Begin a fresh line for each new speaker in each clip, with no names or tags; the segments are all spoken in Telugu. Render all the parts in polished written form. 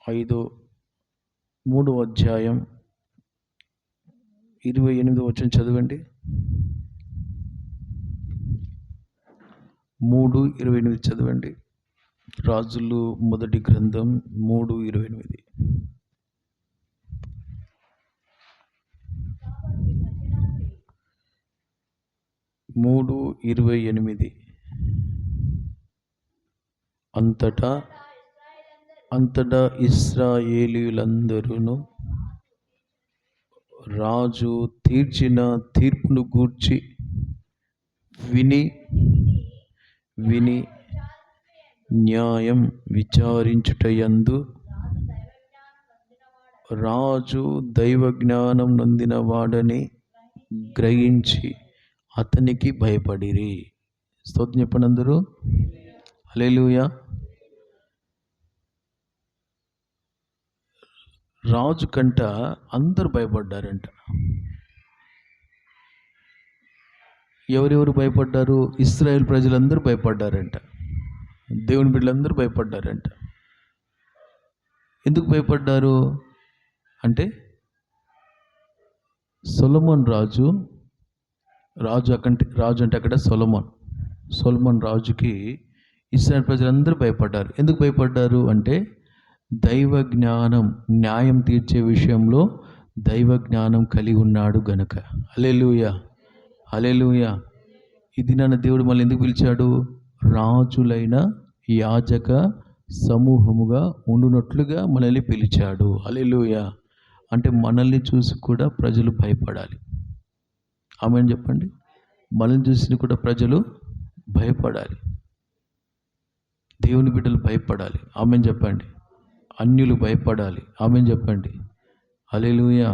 3వ అధ్యాయం 28 వచనం చదవండి. 3:28 చదవండి. రాజులు మొదటి గ్రంథం 3:28. 3:28. అంతటా ఇశ్రాయేలీయులందరూ రాజు తీర్చిన తీర్పును గూర్చి విని న్యాయం విచారించుటయందు రాజు దైవ జ్ఞానం నొందిన వాడని గ్రహించి అతనికి భయపడిరి. స్తోత్రం చెప్పండి అందరూ. హల్లెలూయా. రాజు కంట అందరూ భయపడ్డారంట. ఎవరెవరు భయపడ్డారు? ఇశ్రాయేల్ ప్రజలందరూ భయపడ్డారంట. దేవుని బిడ్డలందరూ భయపడ్డారంట. ఎందుకు భయపడ్డారు అంటే, సొలొమోన్ రాజు అంటే అక్కడ సొలొమోన్ రాజుకి ఇశ్రాయేల్ ప్రజలందరూ భయపడ్డారు. ఎందుకు భయపడ్డారు అంటే, దైవ జ్ఞానం, న్యాయం తీర్చే విషయంలో దైవ జ్ఞానం కలిగి ఉన్నాడు గనుక. హల్లెలూయా, హల్లెలూయా. ఇది నన్ను దేవుడు మళ్ళీ ఎందుకు పిలిచాడు? రాజులైన యాజక సమూహముగా ఉండునట్లుగా మనల్ని పిలిచాడు. హల్లెలూయా. అంటే మనల్ని చూసి కూడా ప్రజలు భయపడాలి. ఆమేన్ చెప్పండి. మనల్ని చూసి కూడా ప్రజలు భయపడాలి. దేవుని బిడ్డలు భయపడాలి. ఆమేన్ చెప్పండి. అన్యులు భయపడాలి. ఆమేన్ చెప్పండి. హల్లెలూయా.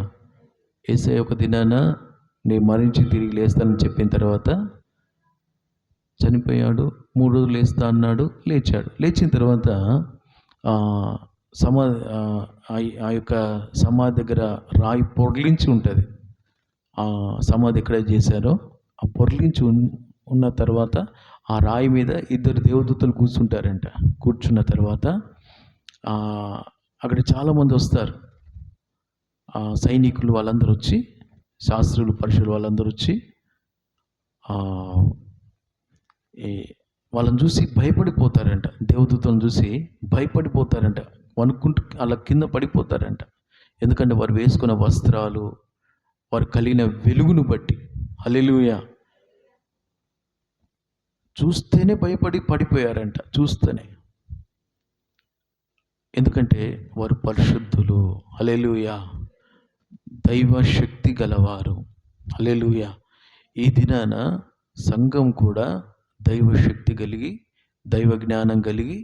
యేసయ్య ఒక దినాన నేను మరించి తిరిగి లేస్తానని చెప్పిన తర్వాత చనిపోయాడు. 3 రోజులు లేస్తా అన్నాడు, లేచాడు. లేచిన తర్వాత ఆ యొక్క సమాధి దగ్గర రాయి పొర్లించి ఉంటుంది. ఆ సమాధి ఎక్కడ చేశారో ఆ పొర్లించి ఉన్న తర్వాత ఆ రాయి మీద 2 దేవదూతలు కూర్చుంటారంట. కూర్చున్న తర్వాత అక్కడ చాలామంది వస్తారు. సైనికులు వాళ్ళందరూ వచ్చి, శాస్త్రులు పరిశులు వాళ్ళందరూ వచ్చి వాళ్ళని చూసి భయపడిపోతారంట. దేవదూతలను చూసి భయపడిపోతారంట. వణుక్కుంటూ అలా కింద పడిపోతారంట. ఎందుకంటే వారు వేసుకున్న వస్త్రాలు, వారు కలిగిన వెలుగును బట్టి. హల్లెలూయా. చూస్తేనే పడిపోయారంట. చూస్తేనే. ఎందుకంటే వారు పరిశుద్ధులు. హల్లెలూయా. దైవ శక్తి గలవారు. హల్లెలూయా. ఈ దినాన సంఘం కూడా దైవ శక్తి కలిగి, దైవ జ్ఞానం కలిగి,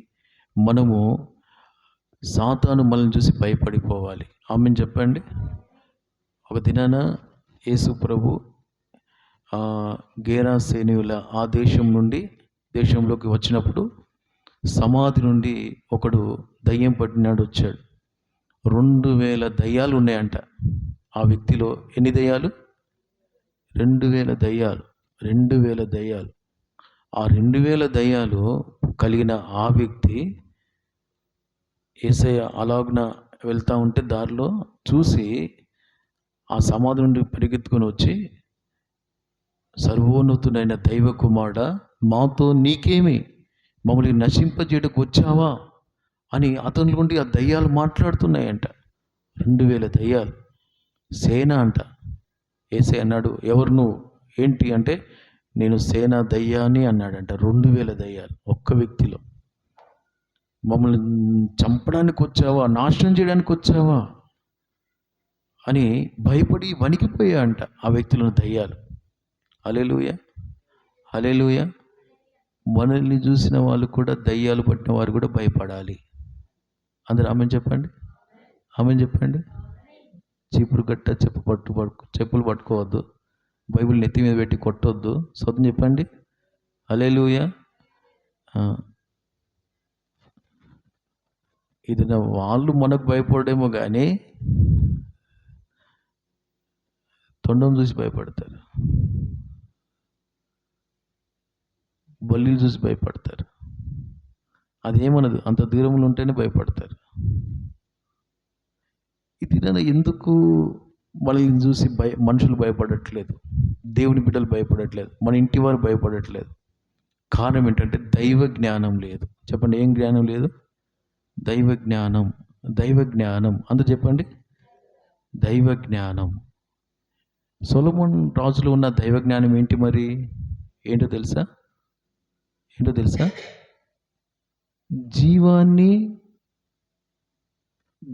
మనము సాతాను మనల్ని చూసి భయపడిపోవాలి. ఆమేన్ చెప్పండి. ఒక దినాన యేసు ప్రభు గేరాసేనీయుల ఆ దేశంలోకి వచ్చినప్పుడు సమాధి నుండి ఒకడు దయ్యం పట్టినాడు వచ్చాడు. 2000 దయ్యాలు ఉన్నాయంట ఆ వ్యక్తిలో. ఎన్ని దయ్యాలు? 2000 దయ్యాలు. 2000 దయ్యాలు. ఆ 2000 దయ్యాలు కలిగిన ఆ వ్యక్తి యేసయ్య అలాగున వెళ్తూ ఉంటే దారిలో చూసి ఆ సమాధి నుండి పరిగెత్తుకొని వచ్చి, సర్వోన్నతుడైన దైవ కుమారుడా, మాతో నీకేమి, మమ్మల్ని నశింపజేయడానికి వచ్చావా అని అతని నుండి ఆ దయ్యాలు మాట్లాడుతున్నాయంట. 2000 దయ్యాలు, సేన అంట. యేసయ్య అన్నాడు, ఎవరు నువ్వు, ఏంటి అంటే, నేను సేన దయ్యాన్ని అన్నాడంట. 2000 దయ్యాలు ఒక్క వ్యక్తిలో. మమ్మల్ని చంపడానికి వచ్చావా, నాశనం చేయడానికి వచ్చావా అని భయపడి వణికిపోయా అంట ఆ వ్యక్తులను దయ్యాలు. హల్లెలూయా, హల్లెలూయా. మనల్ని చూసిన వాళ్ళు కూడా, దయ్యాలు పట్టిన వారు కూడా భయపడాలి. అందరూ ఆమేన్ చెప్పండి. ఆమేన్ చెప్పండి. చీపురు గట్ట చెప్పులు పట్టుకోవద్దు. బైబిల్ నెత్తి మీద పెట్టి కొట్టొద్దు. సొంతం చెప్పండి. హల్లెలూయా. ఇది వాళ్ళు మనకు భయపడేమో కానీ తొండం చూసి భయపడతారు, బల్లీలు చూసి భయపడతారు. అదేమనదు, అంత దూరంలో ఉంటేనే భయపడతారు. ఇది నేను ఎందుకు మనల్ని చూసి మనుషులు భయపడట్లేదు, దేవుని బిడ్డలు భయపడట్లేదు, మన ఇంటి వారు భయపడట్లేదు? కారణం ఏంటంటే దైవ జ్ఞానం లేదు. చెప్పండి, ఏం జ్ఞానం లేదు? దైవ జ్ఞానం. దైవ జ్ఞానం అందరూ చెప్పండి, దైవ జ్ఞానం. సొలొమోన్ రాజులో ఉన్న దైవ జ్ఞానం ఏంటి మరి? ఏంటో తెలుసా? ఏంటో తెలుసా? జీవాన్ని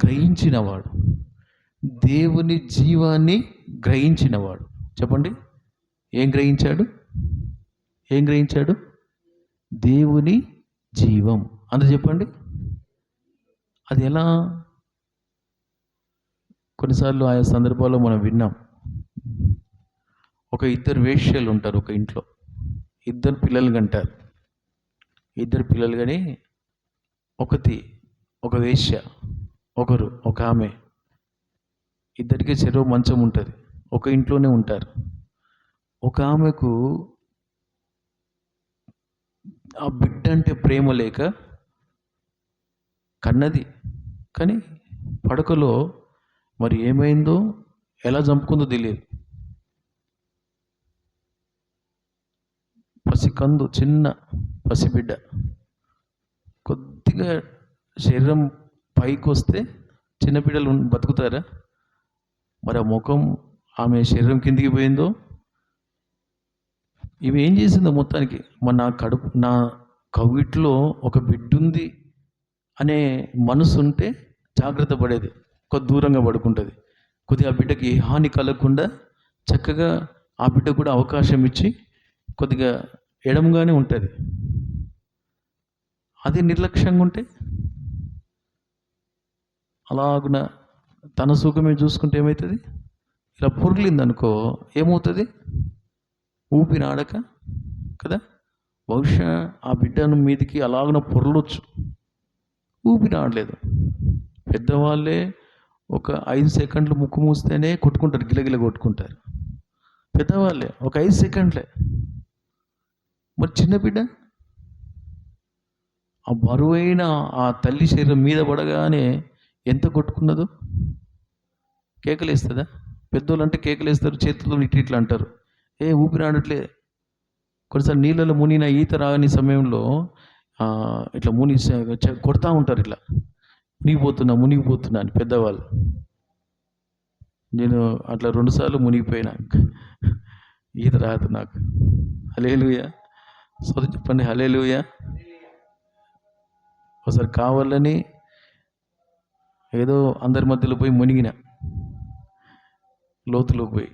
గ్రహించినవాడు, దేవుని జీవాన్ని గ్రహించినవాడు. చెప్పండి, ఏం గ్రహించాడు? ఏం గ్రహించాడు? దేవుని జీవం. అందరూ చెప్పండి. అది ఎలా? కొన్నిసార్లు ఆయా సందర్భాల్లో మనం విన్నాం. ఒక ఇద్దరు వేశ్యలు ఉంటారు ఒక ఇంట్లో, ఇద్దరు పిల్లలు కంటారు. ఇద్దరు పిల్లలు కానీ ఒక వేశ్య, ఒక ఆమె. ఇద్దరికి చెరువు మంచం ఉంటుంది, ఒక ఇంట్లోనే ఉంటారు. ఒక ఆమెకు ఆ బిడ్డ అంటే ప్రేమ లేక కన్నది, కానీ పడకలో మరి ఏమైందో, ఎలా చంపుకుందో తెలియదు. పసికందు, చిన్న పసిబిడ్డ, కొద్దిగా శరీరం పైకి వస్తే చిన్న బిడ్డలు బతుకుతారా? మరి ఆ ముఖం, ఆమె శరీరం కిందికి పోయిందో, ఇవి ఏం చేసిందో మొత్తానికి. మన నా కవిట్లో ఒక బిడ్డ ఉంది అనే మనసు ఉంటే జాగ్రత్త పడేది, కొద్ది దూరంగా పడుకుంటుంది. కొద్దిగా ఆ బిడ్డకి హాని కలగకుండా చక్కగా ఆ బిడ్డ కూడా అవకాశం ఇచ్చి కొద్దిగా ఎడమగానే ఉంటుంది. అదే నిర్లక్ష్యంగా ఉంటే, అలాగున తన సుఖమే చూసుకుంటే ఏమవుతుంది? ఇలా పొర్లిందనుకో ఏమవుతుంది? ఊపిరి ఆడక కదా, బహుశా ఆ బిడ్డను మీదికి అలాగున పొరలొచ్చు, ఊపిరి ఆడలేదు. పెద్దవాళ్ళే ఒక 5 సెకండ్లు ముక్కు మూస్తేనే కొట్టుకుంటారు, గిలగిల కొట్టుకుంటారు. పెద్దవాళ్ళే ఒక 5 సెకండ్లే. మరి చిన్న బిడ్డ ఆ బరువైన ఆ తల్లి శరీరం మీద పడగానే ఎంత కొట్టుకున్నదో. కేకలేస్తుందా? పెద్దోళ్ళు అంటే కేకలేస్తారు, చేతుల్లో ఇట్లా అంటారు, ఊపిరి ఆడట్లే. కొన్నిసార్లు నీళ్ళలో మునిగిన, ఈత రాని సమయంలో ఇట్లా కొడతా ఉంటారు, ఇట్లా మునిగిపోతున్నా అని పెద్దవాళ్ళు. నేను అట్లా 2 సార్లు మునిగిపోయినా, ఈత రాదు నాకు. హల్లెలూయా, సోదరు చెప్పండి హల్లెలూయా. ఒకసారి కావాలని ఏదో అందరి మధ్యలో పోయి మునిగిన, లోతులోకి పోయి.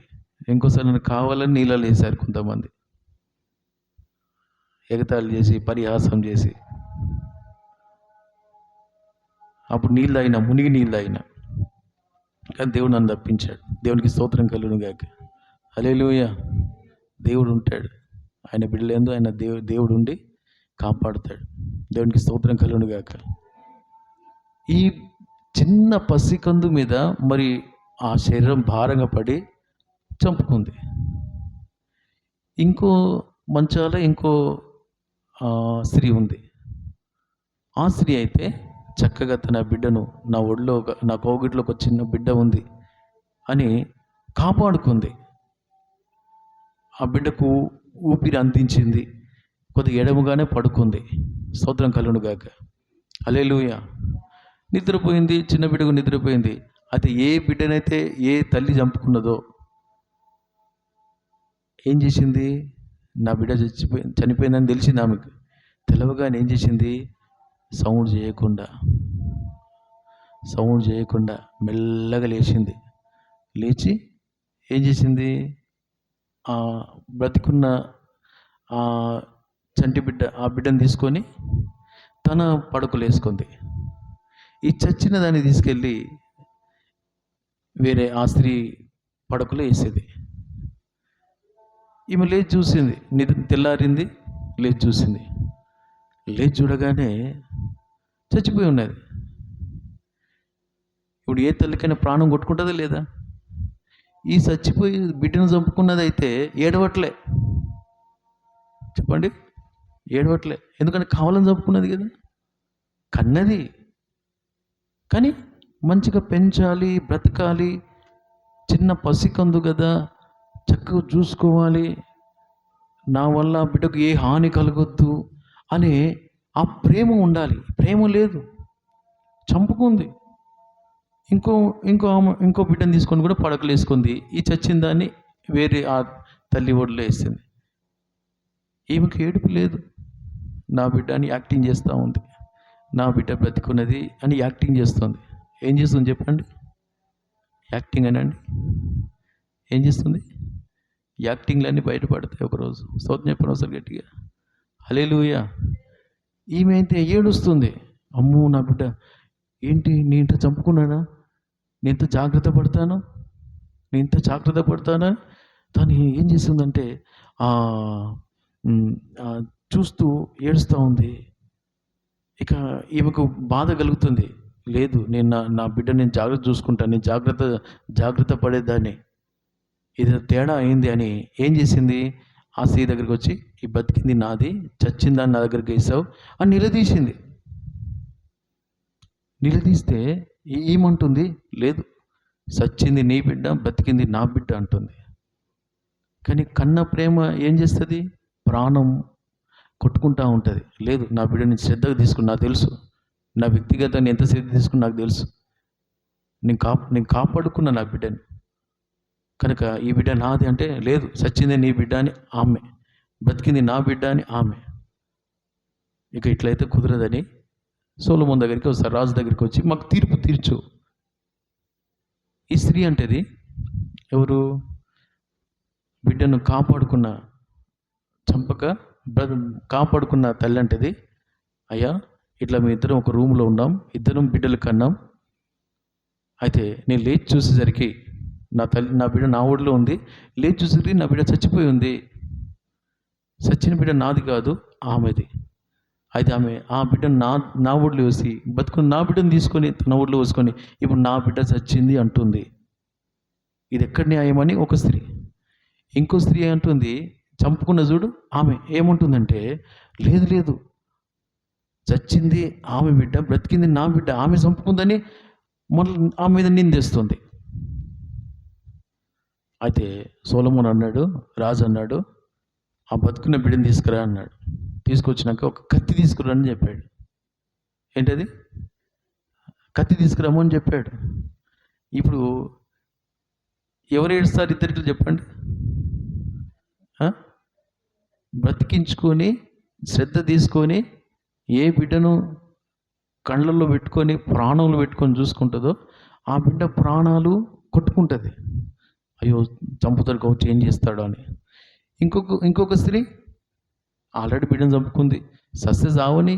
ఇంకోసారి నన్ను కావాలని నీళ్ళలో వేశారు కొంతమంది, ఎగతాళి చేసి పరిహాసం చేసి. అప్పుడు నీళ్ళు తాగినా, మునిగి నీళ్ళు తాగినా, కానీ దేవుడు నన్ను తప్పించాడు. దేవునికి స్తోత్రం కలుగును గాక. హల్లెలూయా. దేవుడు ఉంటాడు, ఆయన బిడ్డలేందో ఆయన దేవుడు ఉండి కాపాడుతాడు. దేవునికి స్తోత్రం కలుగును గాక. ఈ చిన్న పసికందు మీద మరి ఆ శరీరం భారంగా పడి చంపుకుంది. ఇంకో స్త్రీ ఉంది. ఆ స్త్రీ అయితే చక్కగా తన బిడ్డను, నా కోగిట్లో ఒక చిన్న బిడ్డ ఉంది అని కాపాడుకుంది. ఆ బిడ్డకు ఊపిరి అందించింది, కొద్దిగా ఎడముగానే పడుకుంది. స్తోత్రం కలుగును గాక. హల్లెలూయా. నిద్రపోయింది, చిన్న బిడ్డకు నిద్రపోయింది. అయితే ఏ బిడ్డనైతే ఏ తల్లి చంపుకున్నదో ఏం చేసింది? నా బిడ్డ చనిపోయిందని తెలిసింది ఆమెకు. తెలవగానే ఏం చేసింది? సౌండ్ చేయకుండా మెల్లగా లేచింది. లేచి ఏం చేసింది? ఆ బ్రతికున్న ఆ చంటి బిడ్డ, ఆ బిడ్డను తీసుకొని తన పడకలు వేసుకుంది. ఈ చచ్చిన దాన్ని తీసుకెళ్ళి వేరే ఆ స్త్రీ పడకలో వేసేది. ఈమె లేచి చూసింది, తెల్లారింది, లేచి చూసింది. లేచి చూడగానే చచ్చిపోయి ఉన్నది. ఇప్పుడు ఏ తల్లికైనా ప్రాణం కొట్టుకుంటుందా లేదా? ఈ చచ్చిపోయి బిడ్డను చంపుకున్నది అయితే ఏడవట్లే. చెప్పండి, ఏడవట్లే. ఎందుకంటే కావాలని చంపుకున్నది కదా, కన్నది. కానీ మంచిగా పెంచాలి, బ్రతకాలి, చిన్న పసికందు కదా, చక్కగా చూసుకోవాలి, నా వల్ల బిడ్డకు ఏ హాని కలగొద్దు అనే ఆ ప్రేమ ఉండాలి. ప్రేమ లేదు, చంపుకుంది. ఇంకో ఇంకో ఆమె ఇంకో బిడ్డను తీసుకొని కూడా పడకలు వేసుకుంది. ఈ చచ్చిన దాన్ని వేరే ఆ తల్లి ఒడిలో వేసింది. ఈమెకి ఏడుపు లేదు. నా బిడ్డ అని యాక్టింగ్ చేస్తూ ఉంది. నా బిడ్డ బ్రతికున్నది అని యాక్టింగ్ చేస్తుంది. ఏం చేస్తుంది చెప్పండి? యాక్టింగ్ అనండి. ఏం చేస్తుంది? యాక్టింగ్లన్నీ బయటపడతాయి ఒకరోజు. స్తోత్రం చెప్పిన ఒకసారి గట్టిగా హల్లెలూయా. ఈమె అయితే ఏడుస్తుంది. అమ్మో నా బిడ్డ ఏంటి, నేను ఇంత చంపుకున్నానా, నేను ఇంత జాగ్రత్త పడతాను, నేను ఇంత జాగ్రత్త పడతానా. తను ఏం చేస్తుందంటే చూస్తూ ఏడుస్తూ ఉంది. ఇక ఈమెకు బాధ కలుగుతుంది. లేదు, నేను నా బిడ్డ నేను జాగ్రత్త చూసుకుంటాను, నేను జాగ్రత్త పడేదాన్ని, ఇది తేడా అయింది అని ఏం చేసింది? ఆ స్త్రీ దగ్గరికి వచ్చి, ఈ బతికింది నాది, చచ్చిందాన్ని నా దగ్గరికి వేసావు అని నిలదీసింది. నిలదీస్తే ఏమంటుంది? లేదు, చచ్చింది నీ బిడ్డ, బతికింది నా బిడ్డ అంటుంది. కానీ కన్న ప్రేమ ఏం చేస్తుంది? ప్రాణం కొట్టుకుంటూ ఉంటుంది. లేదు, నా బిడ్డని శ్రద్ధగా తీసుకుని, నాకు తెలుసు, నా వ్యక్తిగతాన్ని ఎంత శ్రద్ధ తీసుకుని నాకు తెలుసు, నేను కాపాడుకున్నా నా బిడ్డని, కనుక ఈ బిడ్డ నాది అంటే, లేదు చచ్చిందే నీ బిడ్డ అని ఆమె, బతికింది నా బిడ్డ అని ఆమె. ఇక ఇట్లయితే కుదరదని సొలొమోను దగ్గరికి వస్తారు, రాజు దగ్గరికి వచ్చి, మాకు తీర్పు తీర్చు. ఈ స్త్రీ అంటేది ఎవరు? బిడ్డను కాపాడుకున్న, చంపక కాపాడుకున్న తల్లి అంటేది, అయ్యా ఇట్లా మీ ఇద్దరం ఒక రూమ్లో ఉన్నాం, ఇద్దరం బిడ్డలు కన్నాం, అయితే నేను లేచి చూసేసరికి నా బిడ్డ నా ఒడిలో ఉంది, లేచి చూసేసరికి నా బిడ్డ చచ్చిపోయి ఉంది. చచ్చిన బిడ్డ నాది కాదు, ఆమెది. అయితే ఆమె ఆ బిడ్డను నా ఒడిలో వేసి బతుకుని నా బిడ్డను తీసుకొని తన ఒడిలో వేసుకొని ఇప్పుడు నా బిడ్డ చచ్చింది అంటుంది. ఇది ఎక్కడ న్యాయమని ఒక స్త్రీ. ఇంకో స్త్రీ అంటుంది, చంపుకున్న చూడు ఆమె ఏముంటుందంటే, లేదు లేదు చచ్చింది ఆమె బిడ్డ, బ్రతికింది నా బిడ్డ, ఆమె చంపుకుందని మళ్ళీ ఆమె మీద నిందేస్తుంది. అయితే సొలొమోను అన్నాడు, రాజు అన్నాడు, ఆ బతుకున్న బిడ్డని తీసుకురా అన్నాడు. తీసుకొచ్చినాక ఒక కత్తి తీసుకురా అని చెప్పాడు. ఏంటది? కత్తి తీసుకురామని చెప్పాడు. ఇప్పుడు ఎవరు ఏడుస్తారు ఇద్దరిలో చెప్పండి? బ్రతికించుకొని శ్రద్ధ తీసుకొని ఏ బిడ్డను కళ్ళల్లో పెట్టుకొని ప్రాణంలో పెట్టుకొని చూసుకుంటుందో ఆ బిడ్డ ప్రాణాలు కొట్టుకుంటుంది. అయ్యో చంపుతాడు కావచ్చు, ఏం చేస్తాడో అని. ఇంకొక స్త్రీ ఆల్రెడీ బిడ్డను చంపుకుంది, సస్య సావని.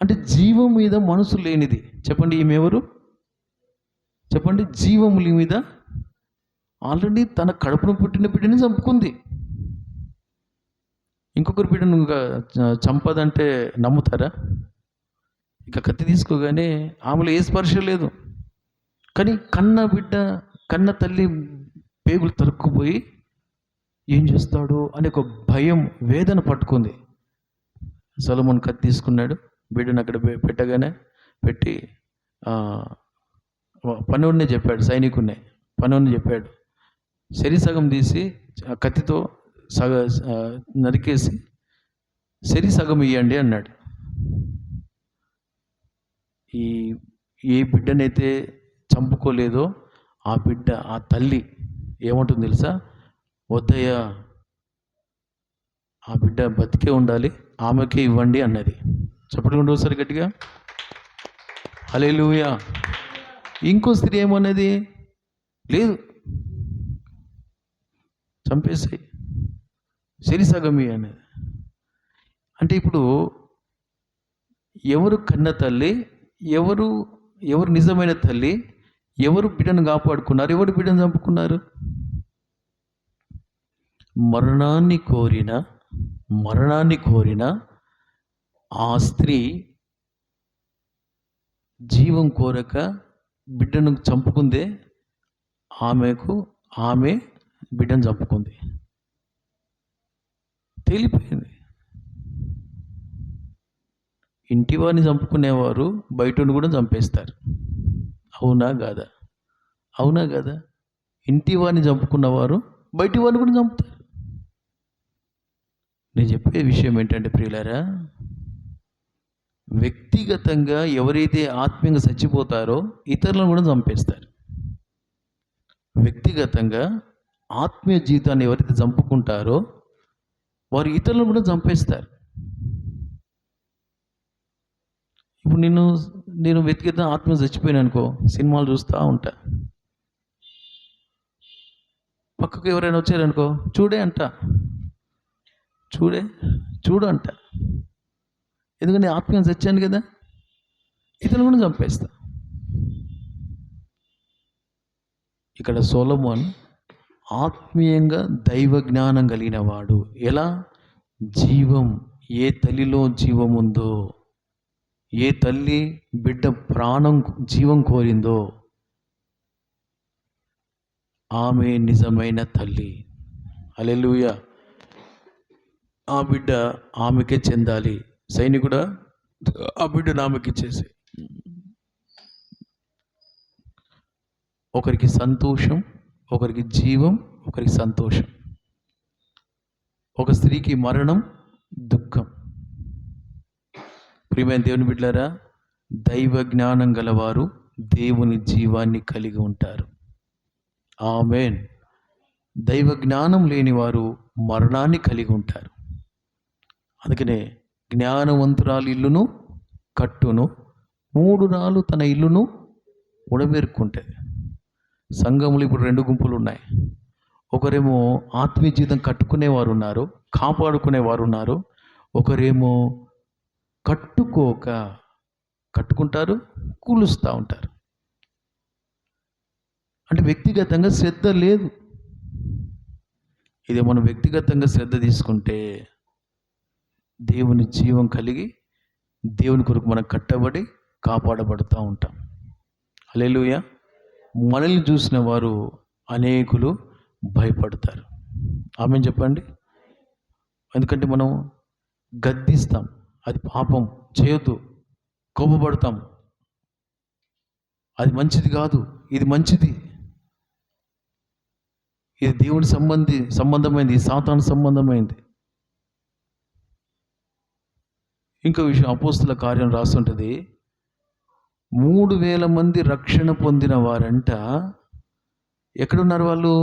అంటే జీవం మీద మనసు లేనిది. చెప్పండి ఈమె ఎవరు? చెప్పండి. జీవముల మీద ఆల్రెడీ తన కడుపును పుట్టిన బిడ్డని చంపుకుంది. ఇంకొకరి బిడ్డను చంపదంటే నమ్ముతారా? ఇక కత్తి తీసుకోగానే ఆమెలో ఏ స్పర్శ లేదు. కానీ కన్న తల్లి పేగులు తరుక్కుపోయి ఏం చేస్తాడు అనే ఒక భయం, వేదన పట్టుకుంది. సొలొమోను కత్తి తీసుకున్నాడు, బిడ్డను అక్కడ పెట్టగానే పెట్టి పనివాడినే చెప్పాడు, సైనికుడినే పనివాడిని చెప్పాడు, సగం తీసి కత్తితో నరికేసి సగం ఇవ్వండి అన్నాడు. ఏ బిడ్డనైతే చంపుకోలేదో ఆ తల్లి ఏమంటుంది తెలుసా? వద్దయ్యా, ఆ బిడ్డ బతికే ఉండాలి, ఆమెకే ఇవ్వండి అన్నది. చెప్పకుండా ఒకసారి గట్టిగా హల్లెలూయా. ఇంకో స్త్రీ ఏమన్నది? లేదు, చంపేసాయి, సగమి అనేది. అంటే ఇప్పుడు ఎవరు కన్న తల్లి, ఎవరు నిజమైన తల్లి, ఎవరు బిడ్డను కాపాడుకున్నారు, ఎవరు బిడ్డను చంపుకున్నారు? మరణాన్ని కోరిన ఆ స్త్రీ జీవం కోరక బిడ్డను చంపుకుందే, ఆమె బిడ్డను చంపుకుంది. తేలిపోయింది. ఇంటి వారిని చంపుకునేవారు బయటను కూడా చంపేస్తారు. అవునా కాదా? అవునా కదా? ఇంటి వారిని చంపుకున్నవారు బయటి వారిని కూడా చంపుతారు. నేను చెప్పే విషయం ఏంటంటే ప్రియులారా, వ్యక్తిగతంగా ఎవరైతే ఆత్మీయంగా చచ్చిపోతారో ఇతరులను కూడా చంపేస్తారు. వ్యక్తిగతంగా ఆత్మీయ జీవితాన్ని ఎవరైతే చంపుకుంటారో వారు ఇతరులను కూడా చంపేస్తారు. ఇప్పుడు నేను వ్యక్తిగతంగా ఆత్మీయ చచ్చిపోయాను అనుకో, సినిమాలు చూస్తూ ఉంటా. పక్కకు ఎవరైనా వచ్చారనుకో, చూడే అంట, చూడు అంట. ఎందుకంటే ఆత్మీయంగా చచ్చాను కదా, ఇతరులను కూడా చంపేస్తా. ఇక్కడ సొలొమోన్ ఆత్మీయంగా దైవ జ్ఞానం కలిగిన వాడు. ఎలా? జీవం, ఏ తల్లిలో జీవం ఉందో, ఏ తల్లి బిడ్డ ప్రాణం జీవం కోరిందో ఆమె నిజమైన తల్లి. హల్లెలూయా. ఆ బిడ్డ ఆమెకే చెందాలి. సైనికుడా, ఆ బిడ్డను ఆమెకి ఇచ్చేసి. ఒకరికి సంతోషం, ఒకరికి జీవం, ఒకరికి సంతోషం. ఒక స్త్రీకి మరణం, దుఃఖం. ప్రియమైన దేవుని బిడ్డలారా, దైవ జ్ఞానం గలవారు దేవుని జీవాన్ని కలిగి ఉంటారు. ఆమేన్. దైవ జ్ఞానం లేని వారు మరణాన్ని కలిగి ఉంటారు. అందుకనే జ్ఞానవంతురాలు ఇల్లును కట్టును, 3 రాళ్ళు తన ఇల్లును ఉడబెరుక్కుంటుంది. సంఘములు ఇప్పుడు 2 గుంపులు ఉన్నాయి. ఒకరేమో ఆత్మీయ జీవితం కట్టుకునేవారు ఉన్నారు, కాపాడుకునేవారు ఉన్నారు. ఒకరేమో కట్టుకుంటారు, కూలుస్తూ ఉంటారు. అంటే వ్యక్తిగతంగా శ్రద్ధ లేదు. ఇది మనం వ్యక్తిగతంగా శ్రద్ధ తీసుకుంటే దేవుని జీవం కలిగి దేవుని కొరకు మనం కట్టబడి కాపాడబడుతూ ఉంటాం. హల్లెలూయా. మనల్ని చూసిన వారు అనేకులు భయపడతారు. ఆమె చెప్పండి. ఎందుకంటే మనం గద్దిస్తాం, అది పాపం చేయొద్దు, కోపపడతాం, అది మంచిది కాదు, ఇది మంచిది, ఇది దేవుని సంబంధమైంది, సాతాను సంబంధమైంది. ఇంకో విషయం, అపోస్తుల కార్యం రాస్తుంటుంది, 3,000 మంది రక్షణ పొందిన వారంట. ఎక్కడున్నారు వాళ్ళు?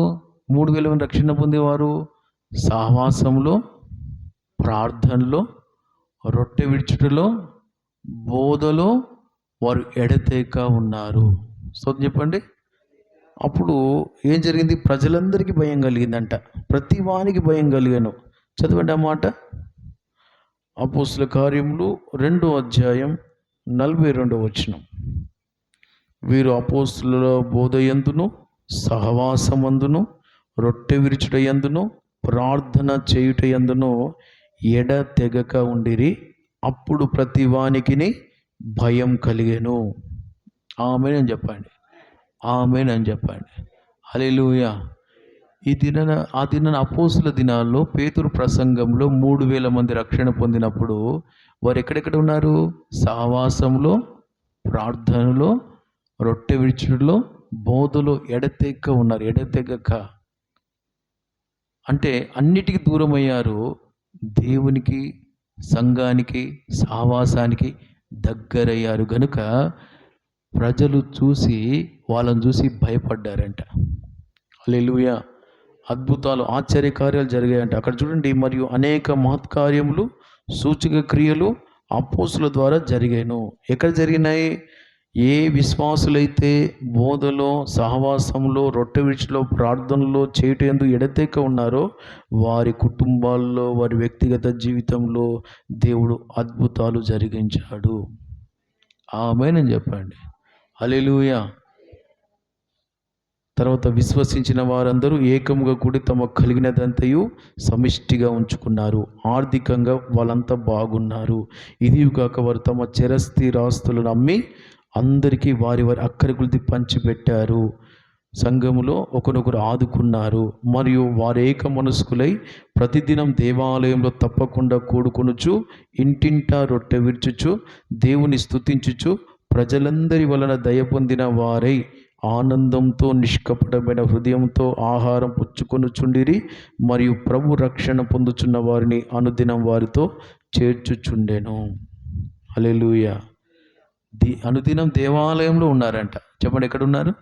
3,000 మంది రక్షణ పొందేవారు సహవాసంలో, ప్రార్థనలో, రొట్టె విడుచుటలో, బోధలో వారు ఎడతెగక ఉన్నారు. సో చెప్పండి. అప్పుడు ఏం జరిగింది? ప్రజలందరికీ భయం కలిగిందంట. ప్రతి వానికి భయం కలిగాను. చదవండి ఆ మాట. అపోస్తుల కార్యములు 2వ అధ్యాయం 42వ వచనం. వీరు అపోస్తుల బోధయందును, సహవాసమందును, రొట్టె విరుచుటయందును, ప్రార్థన చేయుటయందును ఎడతెగక ఉండిరి. అప్పుడు ప్రతి వానికిని భయం కలిగెను. ఆమేన్ అని చెప్పండి. ఆమేన్ అని చెప్పండి. హల్లెలూయా. ఆ దినాన అపోస్తుల దినాల్లో పేతురు ప్రసంగంలో 3,000 మంది రక్షణ పొందినప్పుడు వారు ఎక్కడెక్కడ ఉన్నారు? సహవాసంలో, ప్రార్థనలో, రొట్టె విరుచుటలో, బోధలో ఎడతెగక ఉన్నారు. ఎడతెగక అంటే అన్నిటికీ దూరం అయ్యారు. దేవునికి, సంఘానికి, సహవాసానికి దగ్గరయ్యారు గనుక ప్రజలు వాళ్ళని చూసి భయపడ్డారంట. హల్లెలూయా. అద్భుతాలు, ఆశ్చర్యకార్యాలు జరిగాయంట అక్కడ చూడండి. మరియు అనేక మహత్కార్యములు, సూచక క్రియలు అపోస్తుల ద్వారా జరిగాను. ఎక్కడ జరిగినాయి? ఏ విశ్వాసులైతే బోధలో, సహవాసంలో, రొట్టె విరుచులో, ప్రార్థనలో చేయుటయందు ఎడతెగక ఉన్నారో వారి కుటుంబాల్లో, వారి వ్యక్తిగత జీవితంలో దేవుడు అద్భుతాలు జరిగించాడు. ఆమేన్ అని చెప్పండి. హల్లెలూయా. తర్వాత విశ్వసించిన వారందరూ ఏకముగా కూడి తమ కలిగినదంతయు సమిష్టిగా ఉంచుకున్నారు. ఆర్థికంగా వాళ్ళంతా బాగున్నారు. ఇది కాక వారు తమ చిరస్థిరాస్తులను అమ్మి అందరికీ వారి వారి అక్కర కొలది పంచిపెట్టారు. సంఘములో ఒకరొకరు ఆదుకున్నారు. మరియు వారేక మనస్కులై ప్రతిదినం దేవాలయంలో తప్పకుండా కూడుకొనుచు ఇంటింటా రొట్టె విరుచుచు దేవుని స్తుతించుచు ప్రజలందరి వలన దయ పొందిన వారై ఆనందంతో నిష్కపటమైన హృదయంతో ఆహారం పుచ్చుకొనుచుండిరి. మరియు ప్రభు రక్షణ పొందుచున్న వారిని అనుదినం వారితో చేర్చుచుండెను. హల్లెలూయా. అనుదినం దేవాలయంలో ఉన్నారంట. చెప్పండి, ఎక్కడున్నారు?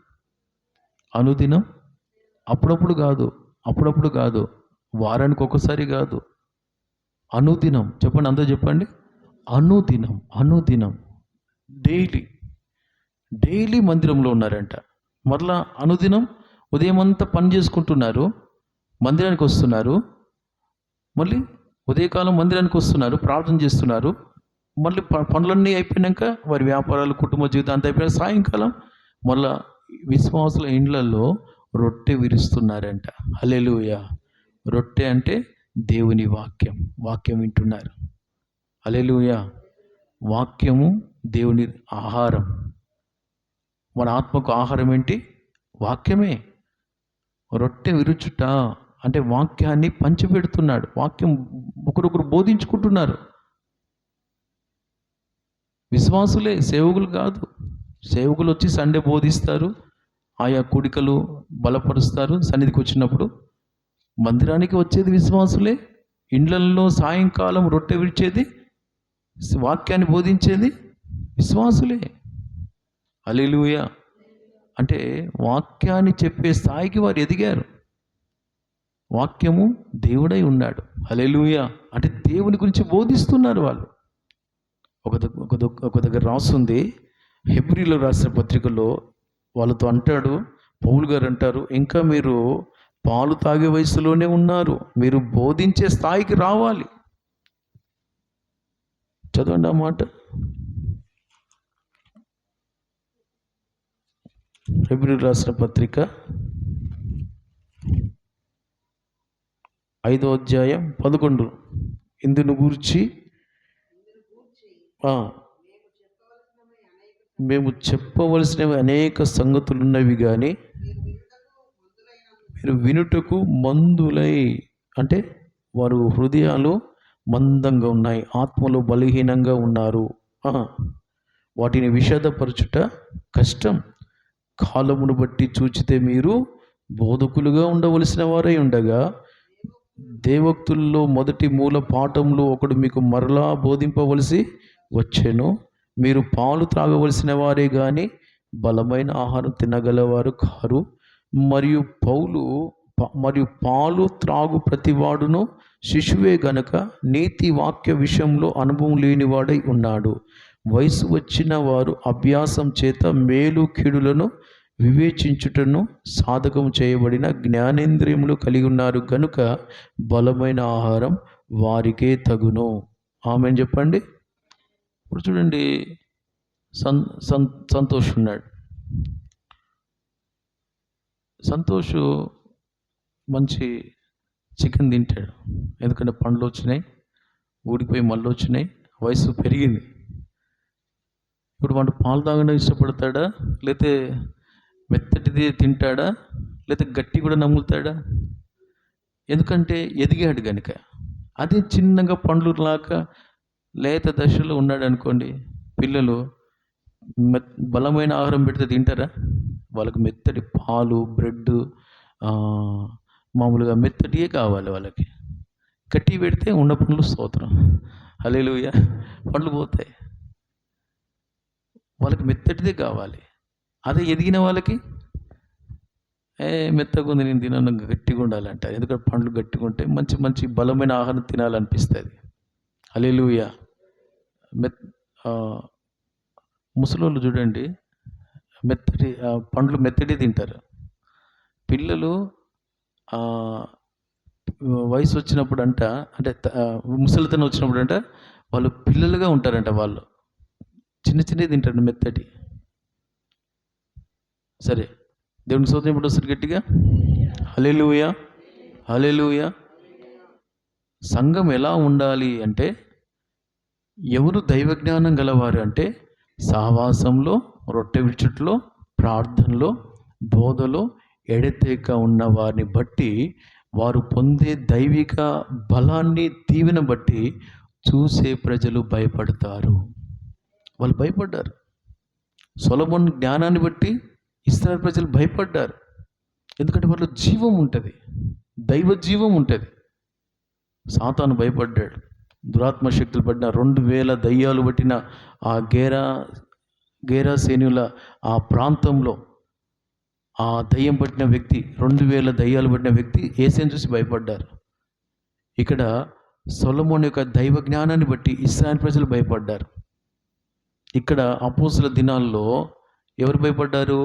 అనుదినం. అప్పుడప్పుడు కాదు, వారానికి ఒకసారి కాదు, అనుదినం. చెప్పండి, అందరూ చెప్పండి, అనుదినం. డైలీ మందిరంలో ఉన్నారంట. మరలా అనుదినం ఉదయం అంతా పని చేసుకుంటున్నారు, మందిరానికి వస్తున్నారు, మళ్ళీ ఉదయకాలం మందిరానికి వస్తున్నారు, ప్రార్థన చేస్తున్నారు, మళ్ళీ పనులన్నీ అయిపోయినాక వారి వ్యాపారాలు, కుటుంబ జీవితం అంతా అయిపోయినాక సాయంకాలం మళ్ళా విశ్వాసుల ఇండ్లలో రొట్టె విరుస్తున్నారంట. హల్లెలూయా. రొట్టె అంటే దేవుని వాక్యం వింటున్నారు. హల్లెలూయా. వాక్యము దేవుని ఆహారం. మన ఆత్మకు ఆహారం ఏంటి? వాక్యమే. రొట్టె విరుచుట అంటే వాక్యాన్ని పంచిపెడుతున్నాడు. వాక్యం ఒకరొకరు బోధించుకుంటున్నారు. విశ్వాసులే, సేవకులు కాదు. సేవకులు వచ్చి సండే బోధిస్తారు, ఆయా కూడికలు బలపరుస్తారు. సన్నిధికి వచ్చినప్పుడు మందిరానికి వచ్చేది విశ్వాసులే. ఇండ్లల్లో సాయంకాలం రొట్టె విరిచేది, వాక్యాన్ని బోధించేది విశ్వాసులే. హల్లెలూయా. అంటే వాక్యాన్ని చెప్పే స్థాయికి వారు ఎదిగారు. వాక్యము దేవుడై ఉన్నాడు. హల్లెలూయా. అంటే దేవుని గురించి బోధిస్తున్నారు వాళ్ళు. ఒక దగ్గర రాస్తుంది, హెబ్రీలో రాసిన పత్రికలో వాళ్ళతో అంటాడు, పౌలు గారు అంటారు, ఇంకా మీరు పాలు తాగే వయసులోనే ఉన్నారు, మీరు బోధించే స్థాయికి రావాలి. చదవండి ఆ మాట. హెబ్రీలు రాసిన పత్రిక 5వ అధ్యాయం 11. ఇందును గూర్చి మేము చెప్పవలసినవి అనేక సంగతులు ఉన్నవి, కానీ మీరు వినుటకు మందులై, అంటే వారు హృదయాలు మందంగా ఉన్నాయి, ఆత్మలో బలహీనంగా ఉన్నారు. వాటిని విషదపరచుట కష్టం. కాలమును బట్టి చూచితే మీరు బోధకులుగా ఉండవలసిన వారై ఉండగా, దేవోక్తుల్లో మొదటి మూల పాఠంలో ఒకడు మీకు మరలా బోధింపవలసి వచ్చెను. మీరు పాలు త్రాగవలసిన వారే కానీ బలమైన ఆహారం తినగలవారు కారు. మరియు పాలు త్రాగు ప్రతివాడును శిశువే గనక నీతి వాక్య విషయంలో అనుభవం లేనివాడై ఉన్నాడు. వయసు వచ్చిన వారు అభ్యాసం చేత మేలు కీడులను వివేచించుటను సాధకం చేయబడిన జ్ఞానేంద్రియములు కలిగి ఉన్నారు గనుక బలమైన ఆహారం వారికే తగును. ఆమెన్ చెప్పండి. ఇప్పుడు చూడండి, సంతోష్ ఉన్నాడు. సంతోష్ మంచి చికెన్ తింటాడు, ఎందుకంటే పండ్లు వచ్చినాయి, ఊడిపోయి మళ్ళీ వచ్చినాయి, వయసు పెరిగింది. ఇప్పుడు వాడు పాలు తాగడం ఇష్టపడతాడా, లేకపోతే మెత్తటిది తింటాడా, లేకపోతే గట్టి కూడా నమ్ముతాడా? ఎందుకంటే ఎదిగాడు కనుక. అదే చిన్నగా పండ్లు లాగా లేత దశలో ఉన్నాడు అనుకోండి, పిల్లలు బలమైన ఆహారం పెడితే తింటారా? వాళ్ళకి మెత్తటి పాలు, బ్రెడ్, మామూలుగా మెత్తటియే కావాలి వాళ్ళకి. గట్టి పెడితే ఉన్న పండ్లు, స్తోత్రం, హల్లెలూయా, పండ్లు పోతాయి. వాళ్ళకి మెత్తటిదే కావాలి. అదే ఎదిగిన వాళ్ళకి మెత్తగా ఉంది, నేను తినను, గట్టిగా ఉండాలంట. ఎందుకంటే పండ్లు గట్టిగా ఉంటే మంచి మంచి బలమైన ఆహారం తినాలనిపిస్తుంది. హల్లెలూయా. ముసలోళ్ళు చూడండి, పండ్లు మెత్తటి తింటారు. పిల్లలు వయసు వచ్చినప్పుడు అంటే ముసలితనం వచ్చినప్పుడు వాళ్ళు పిల్లలుగా ఉంటారంట. వాళ్ళు చిన్నవి తింటారు, మెత్తటి. సరే, దేవునికి స్తోత్రం. ఇప్పుడు వస్తారు గట్టిగా, హల్లెలూయా, హల్లెలూయా. సంఘం ఎలా ఉండాలి అంటే, ఎవరు దైవజ్ఞానం గలవారు అంటే, సహవాసంలో, రొట్టె విరుచుట్లో, ప్రార్థనలో, బోధలో, ఎడతెగక ఉన్న వారిని బట్టి వారు పొందే దైవిక బలాన్ని దీవెన బట్టి చూసే ప్రజలు భయపడతారు. వాళ్ళు భయపడ్డారు. సొలొమోను జ్ఞానాన్ని బట్టి ఇశ్రాయేలు ప్రజలు భయపడ్డారు. ఎందుకంటే వాళ్ళు జీవం ఉంటుంది, దైవ జీవం ఉంటుంది. సాతాను భయపడ్డాడు. దురాత్మ శక్తులు పడిన 2000 దయ్యాలు పట్టిన ఆ గేరాసేనుల ఆ ప్రాంతంలో ఆ దయ్యం పట్టిన వ్యక్తి, 2000 దయ్యాలు పట్టిన వ్యక్తి యేసుని చూసి భయపడ్డారు. ఇక్కడ సొలొమోను యొక్క దైవ జ్ఞానాన్ని బట్టి ఇశ్రాయేలు ప్రజలు భయపడ్డారు. ఇక్కడ అపోస్తుల దినాల్లో ఎవరు భయపడ్డారు?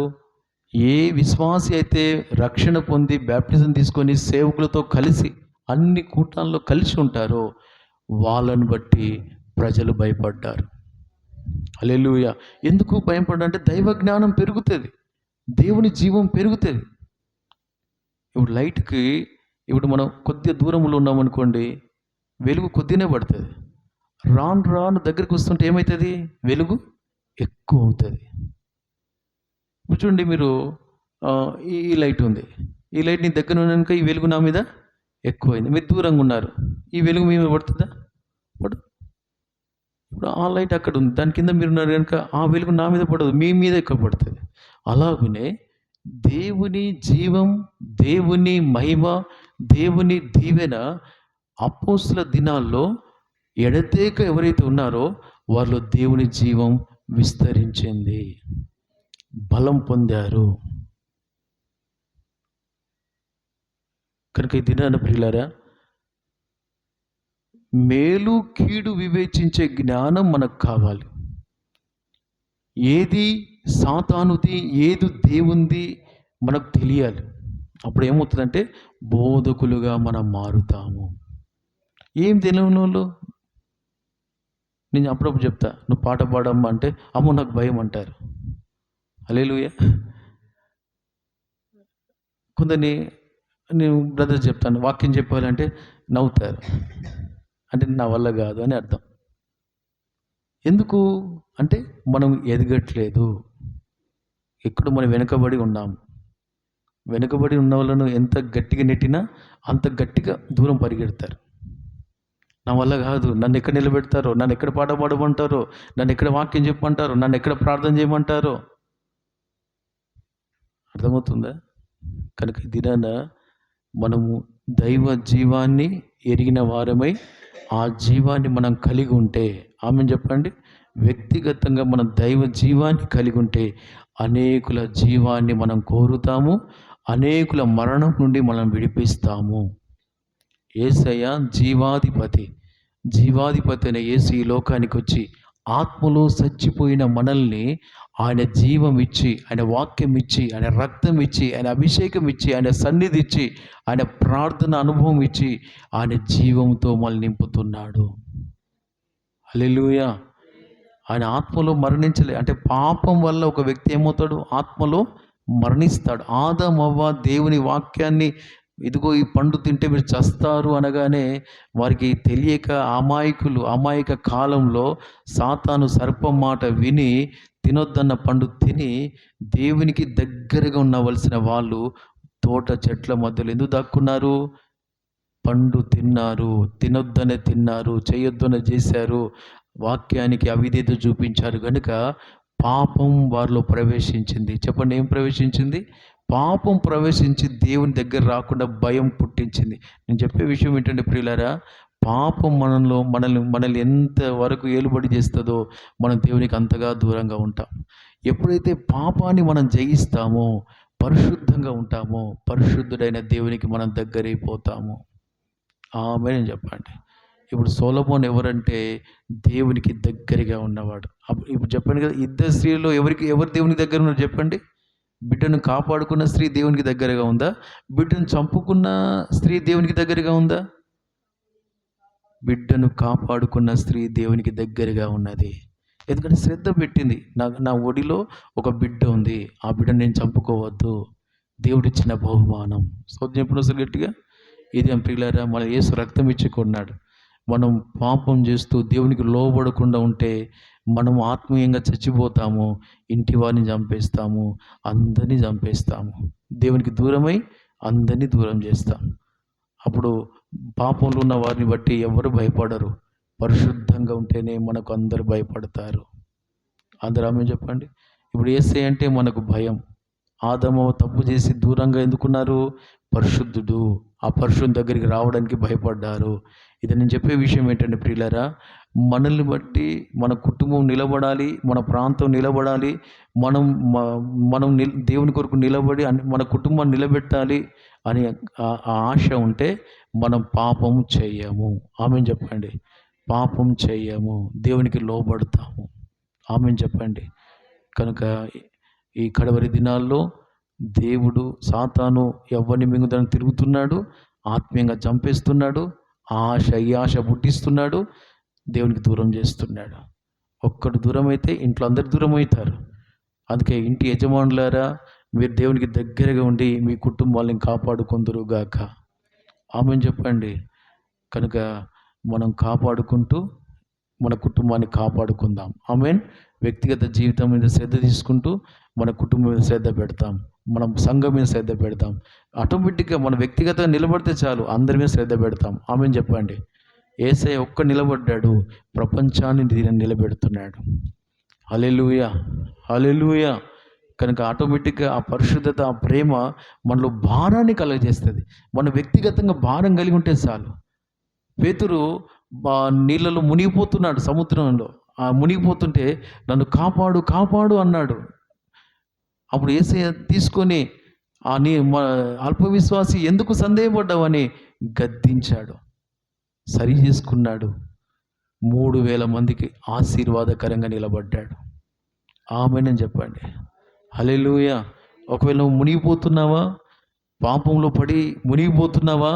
ఏ విశ్వాసి అయితే రక్షణ పొంది బ్యాప్టిజం తీసుకొని సేవకులతో కలిసి అన్ని కూటాల్లో కలిసి ఉంటారో వాళ్ళని బట్టి ప్రజలు భయపడ్డారు. హల్లెలూయా. ఎందుకు భయపడ్డారంటే దైవ జ్ఞానం పెరుగుతుంది, దేవుని జీవం పెరుగుతుంది. ఇప్పుడు లైట్కి ఇప్పుడు మనం కొద్దిగా దూరంలో ఉన్నామనుకోండి, వెలుగు కొద్దినే పడుతుంది. రాను రాను దగ్గరికి వస్తుంటే ఏమవుతుంది? వెలుగు ఎక్కువ అవుతుంది. ఇప్పుడు చూడండి, మీరు ఈ లైట్ ఉంది, ఈ లైట్ నీ దగ్గర ఉన్నాక ఈ వెలుగు నా మీద ఎక్కువైంది. మీరు దూరంగా ఉన్నారు, ఈ వెలుగు మీ మీద పడుతుందా? పడు. ఇప్పుడు ఆ లైట్ అక్కడ ఉంది, దాని కింద మీరు ఉన్నారు కనుక ఆ వెలుగు నా మీద పడదు, మీ మీద ఎక్కువ పడుతుంది. అలాగనే దేవుని జీవం, దేవుని మహిమ, దేవుని దీవెన అపోస్తుల దినాల్లో ఎడతెగక ఎవరైతే ఉన్నారో వాళ్ళు దేవుని జీవం విస్తరించింది, బలం పొందారు. కనుక ఈ దినాన ప్రియులారా, మేలు కీడు వివేచించే జ్ఞానం మనకు కావాలి. ఏది సాతానుది, ఏది దేవుంది మనకు తెలియాలి. అప్పుడు ఏమవుతుందంటే బోధకులుగా మనం మారుతాము. ఏం తెలియని వాళ్ళు, నేను అప్పుడప్పుడు చెప్తా, నువ్వు పాట పాడమ్మా అంటే అమ్మో నాకు భయం అంటారు. హల్లెలూయా. కొందరిని నేను బ్రదర్ చెప్తాను, వాక్యం చెప్పాలంటే నవ్వుతారు, అంటే నా వల్ల కాదు అని అర్థం. ఎందుకు అంటే మనం ఎదగట్లేదు, ఎక్కడ మనం వెనుకబడి ఉన్నాము. వెనుకబడి ఉన్న వాళ్ళను ఎంత గట్టిగా నెట్టినా అంత గట్టిగా దూరం పరిగెడతారు. నా వల్ల కాదు, నన్ను ఎక్కడ నిలబెడతారో, నన్ను ఎక్కడ పాట పాడమంటారో, నన్ను ఎక్కడ వాక్యం చెప్పమంటారో, నన్ను ఎక్కడ ప్రార్థన చేయమంటారో. అర్థమవుతుందా? కనుక ఈ దినాన మనము దైవ జీవాన్ని ఎరిగిన వారమై ఆ జీవాన్ని మనం కలిగి ఉంటే, ఆమెను చెప్పండి, వ్యక్తిగతంగా మనం దైవ జీవాన్ని కలిగి ఉంటే అనేకుల జీవాన్ని మనం కోరుతాము, అనేకుల మరణం నుండి మనం విడిపిస్తాము. యేసయ్య జీవాధిపతి అయిన యేసు ఈ లోకానికి వచ్చి ఆత్మలో చచ్చిపోయిన మనల్ని ఆయన జీవం ఇచ్చి, ఆయన వాక్యం ఇచ్చి, ఆయన రక్తం ఇచ్చి, ఆయన అభిషేకం ఇచ్చి, ఆయన సన్నిధి ఇచ్చి, ఆయన ప్రార్థన అనుభవం ఇచ్చి ఆయన జీవంతో మనల్ని నింపుతున్నాడు. హల్లెలూయా. ఆయన ఆత్మలో మరణించలే. అంటే పాపం వల్ల ఒక వ్యక్తి ఏమవుతాడు? ఆత్మలో మరణిస్తాడు. ఆదాము అవ్వ దేవుని వాక్యాన్ని, ఇదిగో ఈ పండు తింటే మీరు చస్తారు అనగానే వారికి తెలియక అమాయక కాలంలో సాతాను సర్పం మాట విని తినొద్దన్న పండు తిని దేవునికి దగ్గరగా ఉండవలసిన వాళ్ళు తోట చెట్ల మధ్యలో ఎందుకు దాక్కున్నారు? పండు తిన్నారు, తినొద్దనే తిన్నారు, చేయొద్దనే చేశారు, వాక్యానికి అవిధేయత చూపించారు కనుక పాపం వారిలో ప్రవేశించింది. చెప్పండి, ఏం ప్రవేశించింది? పాపం ప్రవేశించి దేవుని దగ్గర రాకుండా భయం పుట్టించింది. నేను చెప్పే విషయం ఏంటంటే ప్రియులారా, పాపం మనల్ని ఎంత వరకు ఏలుబడి చేస్తుందో మనం దేవునికి అంతగా దూరంగా ఉంటాం. ఎప్పుడైతే పాపాన్ని మనం జయిస్తామో, పరిశుద్ధంగా ఉంటామో, పరిశుద్ధుడైన దేవునికి మనం దగ్గరైపోతాము. ఆమేన్ చెప్పండి. ఇప్పుడు సొలొమోను ఎవరంటే దేవునికి దగ్గరగా ఉన్నవాడు. ఇప్పుడు చెప్పండి కదా, ఇద్దరు స్త్రీలో ఎవరు దేవునికి దగ్గర ఉన్నారు చెప్పండి? బిడ్డను కాపాడుకున్న స్త్రీ దేవునికి దగ్గరగా ఉందా? బిడ్డను చంపుకున్న స్త్రీ దేవునికి దగ్గరగా ఉందా? బిడ్డను కాపాడుకున్న స్త్రీ దేవునికి దగ్గరగా ఉన్నది. ఎందుకంటే శ్రద్ధ పెట్టింది, నా ఒడిలో ఒక బిడ్డ ఉంది, ఆ బిడ్డను నేను చంపుకోవద్దు, దేవుడిచ్చిన బహుమానం. సోదం ఎప్పుడు అసలు గట్టిగా ఇది ప్రియులారా, మన యేసు రక్తం ఇచ్చి కొన్నాడు. మనం పాపం చేస్తూ దేవునికి లోబడకుండా ఉంటే మనం ఆత్మీయంగా చచ్చిపోతాము, ఇంటి వారిని చంపేస్తాము, అందరినీ చంపేస్తాము, దేవునికి దూరమై అందరినీ దూరం చేస్తాం. అప్పుడు పాపంలో ఉన్న వారిని బట్టి ఎవరు భయపడరు. పరిశుద్ధంగా ఉంటేనే మనకు అందరు భయపడతారు. అందరూ ఆమేన్ చెప్పండి. ఇప్పుడు యేసయ్య అంటే మనకు భయం. ఆదాము తప్పు చేసి దూరంగా ఎందుకున్నారు? పరిశుద్ధుడు, ఆ పరిశుద్ధుని దగ్గరికి రావడానికి భయపడ్డారు. ఇది నేను చెప్పే విషయం ఏంటంటే ప్రియులారా, మనల్ని బట్టి మన కుటుంబం నిలబడాలి, మన ప్రాంతం నిలబడాలి, మనం మనం దేవుని కొరకు నిలబడి మన కుటుంబాన్ని నిలబెట్టాలి అని ఆ ఆశ ఉంటే మనం పాపం చేయము. ఆమేన్ చెప్పండి. పాపం చేయము, దేవునికి లోబడతాము. ఆమేన్ చెప్పండి. కనుక ఈ కడవరి దినాల్లో దేవుడు సాతాను ఎవరిని మింగుదని తిరుగుతున్నాడు, ఆత్మీయంగా చంపేస్తున్నాడు, ఈ ఆశ పుట్టిస్తున్నాడు, దేవునికి దూరం చేస్తున్నాడు. ఒక్కడు దూరం అయితే ఇంట్లో అందరు దూరం అవుతారు. అందుకే ఇంటి యజమానులారా, మీరు దేవునికి దగ్గరగా ఉండి మీ కుటుంబాలను కాపాడుకుందురుగాక. ఆమేన్ చెప్పండి. కనుక మనం కాపాడుకుంటూ మన కుటుంబాన్ని కాపాడుకుందాం. ఆమేన్. వ్యక్తిగత జీవితం మీద శ్రద్ధ తీసుకుంటూ మన కుటుంబం మీద శ్రద్ధ పెడతాం, మనం సంఘం మీద శ్రద్ధ పెడతాం. ఆటోమేటిక్గా మన వ్యక్తిగతంగా నిలబడితే చాలు, అందరి మీద శ్రద్ధ పెడతాం. ఆమేన్ చెప్పండి. యేసయ్య ఒక్క నిలబడ్డాడు, ప్రపంచాన్ని నిలబెడుతున్నాడు. హల్లెలూయా, హల్లెలూయా. కనుక ఆటోమేటిక్గా ఆ పరిశుద్ధత, ఆ ప్రేమ మనలో భారాన్ని కలుగజేస్తుంది. మన వ్యక్తిగతంగా భారం కలిగి ఉంటే చాలు. పేతురు నీళ్ళలో మునిగిపోతున్నాడు, సముద్రంలో మునిగిపోతుంటే నన్ను కాపాడు కాపాడు అన్నాడు. అప్పుడు యేసయ్య తీసుకొని అల్పవిశ్వాసి ఎందుకు సందేహపడ్డావని గద్దించాడు, సరి చేసుకున్నాడు. 3,000 మందికి ఆశీర్వాదకరంగా నిలబడ్డాడు. ఆమేన్ చెప్పండి. హల్లెలూయా. ఒకవేళ నువ్వు మునిగిపోతున్నావా, పాపంలో పడి మునిగిపోతున్నావా,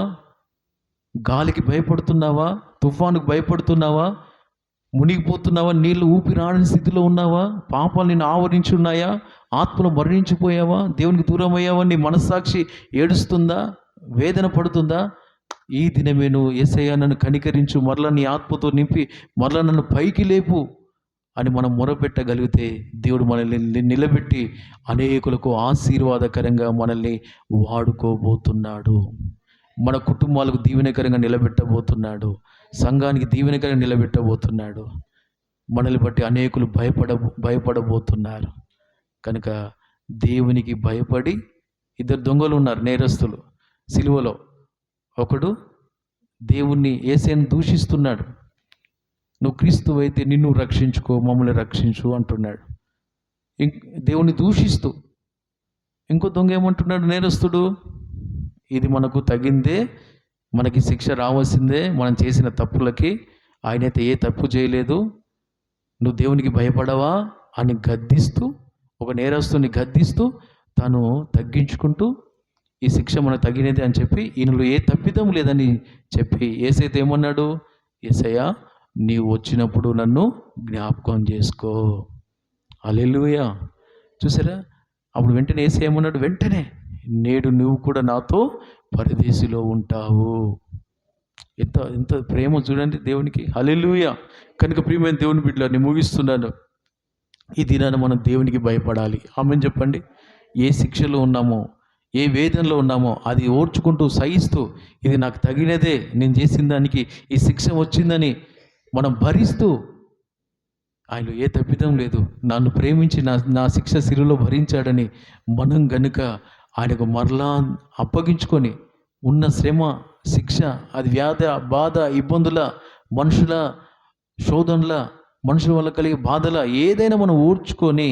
గాలికి భయపడుతున్నావా, తుఫానుకు భయపడుతున్నావా, మునిగిపోతున్నావా, నీళ్ళు ఊపిరాడని స్థితిలో ఉన్నావా, పాపాలు నిన్ను ఆవరించి ఉన్నాయా, ఆత్మలో మరణించిపోయావా, దేవునికి దూరం అయ్యావా, నీ మనస్సాక్షి ఏడుస్తుందా, వేదన పడుతుందా, ఈ దినమే నువ్వు యేసయ్యా నన్ను కనికరించు, మరలా నీ ఆత్మతో నింపి మరలా నన్ను పైకి లేపు అని మనం మొరపెట్టగలిగితే దేవుడు మనల్ని నిలబెట్టి అనేకులకు ఆశీర్వాదకరంగా మనల్ని వాడుకోబోతున్నాడు. మన కుటుంబాలకు దీవెనకరంగా నిలబెట్టబోతున్నాడు, సంఘానికి దీవెనకరంగా నిలబెట్టబోతున్నాడు. మనల్ని బట్టి అనేకులు భయపడబోతున్నారు. కనుక దేవునికి భయపడి, 2 దొంగలు ఉన్నారు, నేరస్తులు సిలువలో. ఒకడు దేవుణ్ణి, యేసయ్యను దూషిస్తున్నాడు. నువ్వు క్రీస్తువు అయితే నిన్ను రక్షించుకో, మమ్మల్ని రక్షించు అంటున్నాడు, దేవుని దూషిస్తూ. ఇంకో దొంగ ఏమంటున్నాడు, నేరస్తుడు, ఇది మనకు తగిందే, మనకి శిక్ష రావాల్సిందే మనం చేసిన తప్పులకి, ఆయనైతే ఏ తప్పు చేయలేదు, నువ్వు దేవునికి భయపడవా అని గద్దిస్తూ, ఒక నేరస్తుని గద్దిస్తూ తను తగ్గించుకుంటూ, ఈ శిక్ష మనకు తగినది అని చెప్పి, ఈయనలో ఏ తప్పిదం లేదని చెప్పి యేసయ్య ఏమన్నాడు, యేసయ్యా నీవు వచ్చినప్పుడు నన్ను జ్ఞాపకం చేసుకో. హల్లెలూయా. చూసారా, అప్పుడు వెంటనే యేసయ్య ఏమన్నాడు, వెంటనే నేడు నువ్వు కూడా నాతో పరదేశిలో ఉంటావు. ఎంత ఎంత ప్రేమ చూడండి దేవునికి. హల్లెలూయా. కనుక ప్రియమైన దేవుని బిడ్డలారా, ముగిస్తున్నాను. ఈ దినాన మనం దేవునికి భయపడాలి. ఆమేన్ చెప్పండి. ఏ శిక్షలో ఉన్నామో, ఏ వేదనలో ఉన్నామో అది ఓర్చుకుంటూ సహిస్తూ, ఇది నాకు తగినదే, నేను చేసిన దానికి ఈ శిక్ష వచ్చిందని మనం భరిస్తూ, ఆయనలో ఏ తప్పిదం లేదు, నన్ను ప్రేమించి నా శిక్ష శిలువలో భరించాడని మనం గనుక ఆయనకు మరలా అప్పగించుకొని, ఉన్న శ్రమ, శిక్ష, అది వ్యాధి, బాధ, ఇబ్బందుల, మనుషుల శోధనల, మనుషుల వల్ల కలిగే బాధల, ఏదైనా మనం ఓర్చుకొని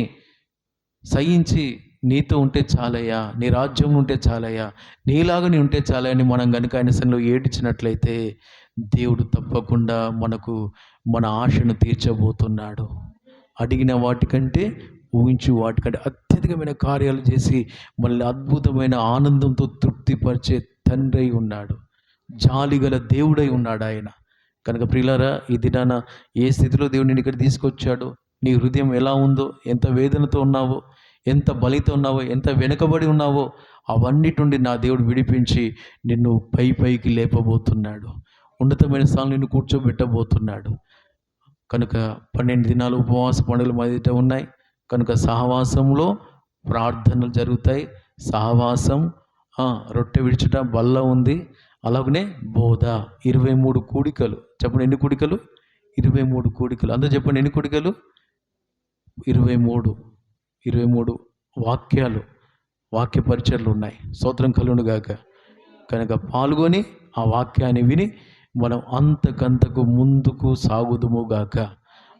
సహించి, నీతో ఉంటే చాలయ్యా, నీ రాజ్యం ఉంటే చాలయ్యా, నీలాగా నీ ఉంటే చాలయ్యా అని మనం కనుక ఆయన సన్నిధిలో ఏడ్చినట్లయితే దేవుడు తప్పకుండా మనకు మన ఆశను తీర్చబోతున్నాడు. అడిగిన వాటికంటే, ఊహించు వాటికంటే అత్యధికమైన కార్యాలు చేసి మనల్ని అద్భుతమైన ఆనందంతో తృప్తిపరిచే తండ్రి అయి ఉన్నాడు, జాలిగల దేవుడై ఉన్నాడు ఆయన. కనుక ప్రియులారా, ఈ దినాన ఏ స్థితిలో దేవుడు నిన్ను ఇక్కడ తీసుకొచ్చాడో, నీ హృదయం ఎలా ఉందో, ఎంత వేదనతో ఉన్నావో, ఎంత బలితో ఉన్నావో, ఎంత వెనుకబడి ఉన్నావో, అవన్నిటి నుండి నా దేవుడు విడిపించి నిన్ను పైకి లేపబోతున్నాడు. ఉన్నతమైన స్థానంలో నిన్ను కూర్చోబెట్టబోతున్నాడు. కనుక 12 దినాలు ఉపవాస పండుగలు మొదట ఉన్నాయి. కనుక సహవాసంలో ప్రార్థనలు జరుగుతాయి. సహవాసం, రొట్టె విడిచుట, బల్ల ఉంది. అలాగనే బోధ. 23 కూడికలు. చెప్పండి, ఎన్ని కూడికలు? 23 కూడికలు. అందరూ చెప్పండి, ఎన్ని కూడికలు? 23 వాక్యాలు, వాక్య పరిచర్లు ఉన్నాయి. స్తోత్రం కలుగును గాక. కనుక పాల్గొని ఆ వాక్యాన్ని విని మనం అంతకంతకు ముందుకు సాగుదుము గాక.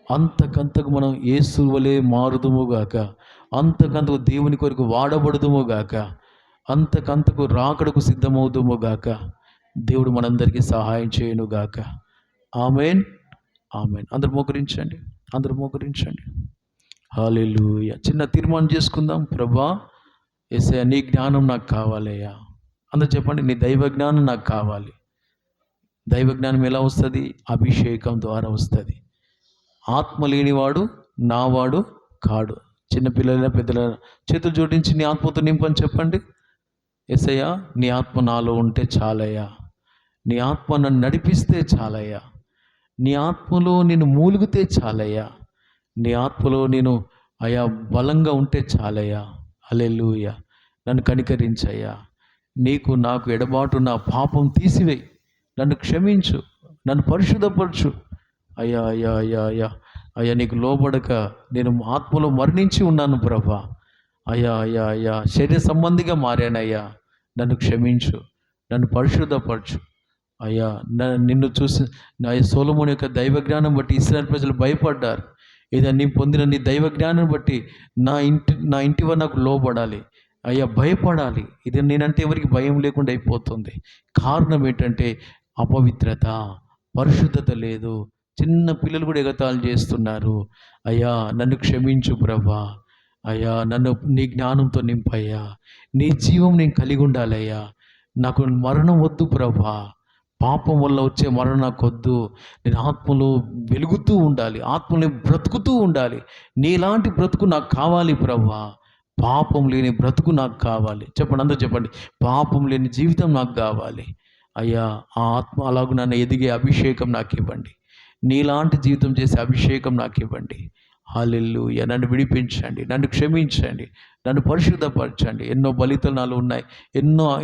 అంతకంతకు మనం యేసు వలె మారుదుము గాక. అంతకంతకు దేవుని కొరకు వాడబడుదుము గాక. అంతకంతకు రాకడకు సిద్ధమవుదుము గాక. దేవుడు మనందరికీ సహాయం చేయను గాక. ఆమేన్, ఆమేన్. అందరూ మోకరించండి, అందరూ మోకరించండి. హల్లెలూయా. చిన్న తీర్మానం చేసుకుందాం. ప్రభా, యేసయ్యా, నీ జ్ఞానం నాకు కావాలయ్యా. అందరూ చెప్పండి, నీ దైవ జ్ఞానం నాకు కావాలి. దైవ జ్ఞానం ఎలా వస్తుంది? అభిషేకం ద్వారా వస్తుంది. ఆత్మ లేనివాడు నావాడు కాడు. చిన్నపిల్లల పెద్దల చేతులు జోడించి నీ ఆత్మతో నింపని చెప్పండి. యేసయ్యా, నీ ఆత్మ నాలో ఉంటే చాలయ్యా. నీ ఆత్మ నన్ను నడిపిస్తే చాలయ్యా. నీ ఆత్మలో నేను మూలిగితే చాలయ్యా. నీ ఆత్మలో నేను అయా బలంగా ఉంటే చాలయ్యా. హల్లెలూయా. నన్ను కనికరించయ్యా. నీకు నాకు ఎడబాటు నా పాపం తీసివేయి. నన్ను క్షమించు, నన్ను పరిశుద్ధపరచు. అయ్యా అయ్యా అయ్యా అయ్యా అయ్యా, నీకు లోబడక నేను ఆత్మలో మరణించి ఉన్నాను ప్రభా. అయ్యా అయ్యా అయ్యా, శరీర సంబంధిగా మారానయ్యా. నన్ను క్షమించు, నన్ను పరిశుద్ధపరచు. అయ్యా, నిన్ను చూసి నా సొలొమోను యొక్క దైవ జ్ఞానం బట్టి ఇశ్రాయేలు ప్రజలు భయపడ్డారు. ఏదో నీ పొందిన నీ దైవ జ్ఞానం బట్టి నా ఇంటి వారు నాకు లోబడాలి అయ్యా, భయపడాలి. ఇది నేనంటే ఎవరికి భయం లేకుండా అయిపోతుంది. కారణం ఏంటంటే అపవిత్రత, పరిశుద్ధత లేదు. చిన్న పిల్లలు కూడా ఎగతాళి చేస్తున్నారు. అయ్యా, నన్ను క్షమించు ప్రభా. అయ్యా, నన్ను నీ జ్ఞానంతో నింపయ్యా. నీ జీవం నేను కలిగి ఉండాలయ్యా. నాకు మరణం వద్దు ప్రభా. పాపం వల్ల వచ్చే మరణం నాకు వద్దు. నేను ఆత్మలో వెలుగుతూ ఉండాలి, ఆత్మలో బ్రతుకుతూ ఉండాలి. నీలాంటి బ్రతుకు నాకు కావాలి ప్రభా. పాపం లేని బ్రతుకు నాకు కావాలి. చెప్పండి, అందరూ చెప్పండి, పాపం లేని జీవితం నాకు కావాలి. అయ్యా, ఆ ఆత్మ అలాగూ నన్ను ఎదిగే అభిషేకం నాకు ఇవ్వండి. నీలాంటి జీవితం చేసే అభిషేకం నాకు ఇవ్వండి. హల్లెలూయా. నన్ను విడిపించండి, నన్ను క్షమించండి, నన్ను పరిశుద్ధపరచండి. ఎన్నో బలితలు నాలో ఉన్నాయి.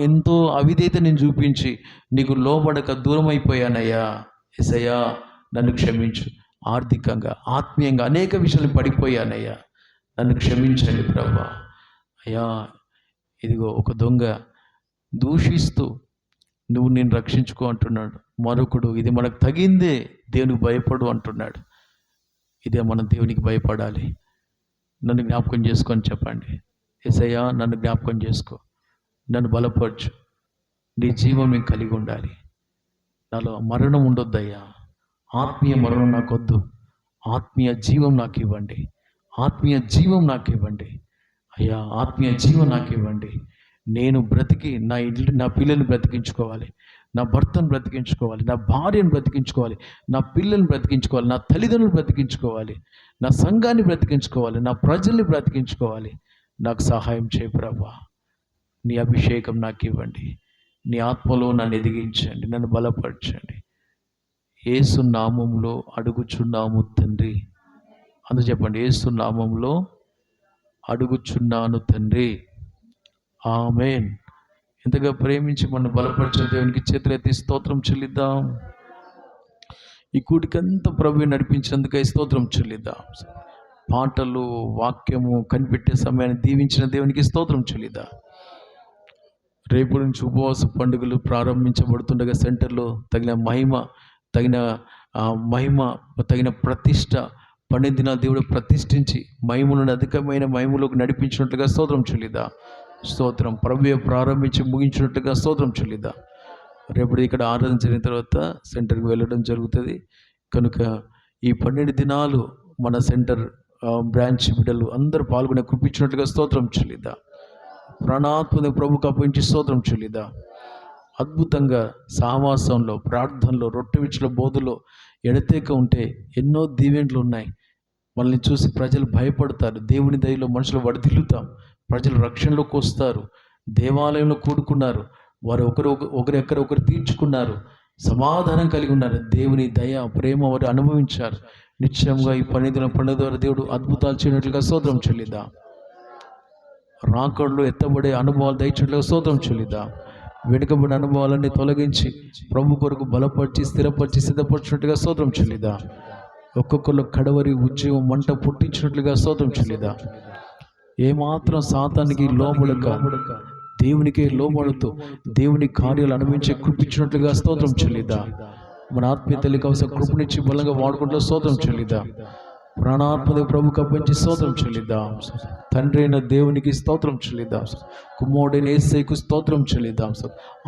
ఎంతో అవిధేయత నేను చూపించి నీకు లోబడక దూరం అయిపోయానయ్యా. యేసయ్యా, నన్ను క్షమించు. ఆర్థికంగా, ఆత్మీయంగా అనేక విషయాలు పడిపోయానయ్యా. నన్ను క్షమించండి ప్రభా. అయ్యా, ఇదిగో ఒక దొంగ దూషిస్తూ నువ్వు నేను రక్షించుకో అంటున్నాడు. మరొకడు ఇది మనకు తగిందే, దేవునికి భయపడు అంటున్నాడు. ఇదే మనం దేవునికి భయపడాలి. నన్ను జ్ఞాపకం చేసుకొని చెప్పండి. యేసయ్యా, నన్ను జ్ఞాపకం చేసుకో, నన్ను బలపరచు. నీ జీవం నేను కలిగి ఉండాలి. నాలో మరణం ఉండొద్దయ్యా. ఆత్మీయ మరణం నాకొద్దు. ఆత్మీయ జీవం నాకు ఇవ్వండి. ఆత్మీయ జీవం నాకు ఇవ్వండి అయ్యా. ఆత్మీయ జీవం నాకు ఇవ్వండి. నేను బ్రతికి నా పిల్లల్ని బ్రతికించుకోవాలి, నా భర్తను బ్రతికించుకోవాలి, నా భార్యను బ్రతికించుకోవాలి, నా పిల్లల్ని బ్రతికించుకోవాలి, నా తల్లిదండ్రులు బ్రతికించుకోవాలి, నా సంఘాన్ని బ్రతికించుకోవాలి, నా ప్రజల్ని బ్రతికించుకోవాలి. నాకు సహాయం చేయి ప్రభా. నీ అభిషేకం నాకు ఇవ్వండి. నీ ఆత్మలో నన్ను ఎదిగించండి, నన్ను బలపరచండి. యేసు నామములో అడుగుచున్నాము తండ్రి. అందుకు చెప్పండి, యేసు నామములో అడుగుచున్నాను తండ్రి. ఆమేన్. ఎంతగా ప్రేమించి మనం బలపరిచిన దేవునికి చేతులెత్తి స్తోత్రం చెల్లిద్దాం. ఈ కూడికంతా ప్రభువు నడిపించినందుకై స్తోత్రం చెల్లిద్దాం. పాటలు, వాక్యము కనిపెట్టే సమయాన్ని దీవించిన దేవునికి స్తోత్రం చెల్లిద్దాం. రేపు నుంచి ఉపవాస పండుగలు ప్రారంభించబడుతుండగా సెంటర్లో తగిన తగిన ప్రతిష్ట 12 దినాలు దేవుడు ప్రతిష్ఠించి మహిమలను అధికమైన మహిమలోకి నడిపించినట్లుగా స్తోత్రం చెల్లిద్దాం. స్తోత్రం. ప్రభువే ప్రారంభించి ముగించినట్టుగా స్తోత్రం చెల్లిద్దాం. రేపు ఇక్కడ ఆరాధన జరిగిన తర్వాత సెంటర్కి వెళ్ళడం జరుగుతుంది. కనుక ఈ 12 దినాలు మన సెంటర్ బ్రాంచ్ బిడ్డలు అందరూ పాల్గొనే కృపించినట్టుగా స్తోత్రం చెల్లిద్దాం. ప్రాణాత్మని ప్రభుకు అప్పగించి స్తోత్రం చెల్లిద్దాం. అద్భుతంగా సహవాసంలో, ప్రార్థనలో, రొట్టె విచ్చుల బోధలో ఎడతెక ఉంటే ఎన్నో దీవెనలు ఉన్నాయి. మనల్ని చూసి ప్రజలు భయపడతారు. దేవుని దయలో మనుషులు వడిదిల్లుతాం. ప్రజలు రక్షణలోకి వస్తారు. దేవాలయంలో కూడుకున్నారు. వారు ఒకరు తీర్చుకున్నారు. సమాధానం కలిగి ఉన్నారు. దేవుని దయ, ప్రేమ వారు అనుభవించారు. నిత్యంగా ఈ పనిదిన పండుగ ద్వారా దేవుడు అద్భుతాలు చేయనట్లుగా స్తోత్రం చెల్లిద్దాం. రాకడలో ఎత్తబడే అనుభవాలు దయచేట్లుగా స్తోత్రం చెల్లిద్దాం. వెనుకబడిన అనుభవాలన్నీ తొలగించి ప్రభు కొరకు బలపరిచి స్థిరపరిచి సిద్ధపరిచినట్టుగా స్తోత్రం చెల్లిద్దాం. ఒక్కొక్కరు కడవరి ఉద్యోగం మంట పుట్టించినట్లుగా స్తోత్రం చెల్లిద్దాం. ఏమాత్రం సాతానికి లోబడక దేవునికే లోబడుతూ దేవుని కార్యాలు అనుభవించి కృపించినట్లుగా స్తోత్రం చెల్లిద్దాం. మన ఆత్మీయ తల్లికి అవసరం కృపనిచ్చి బలంగా వాడుకుంటూ స్తోత్రం చెల్లిద్దాం. ప్రాణాత్మద ప్రభుకు అప్పగించి స్తోత్రం చెల్లిద్దాం. తండ్రి అయిన దేవునికి స్తోత్రం చెల్లిద్దాం. కుమారుడైన యేసయ్యకు స్తోత్రం చెల్లిద్దాం.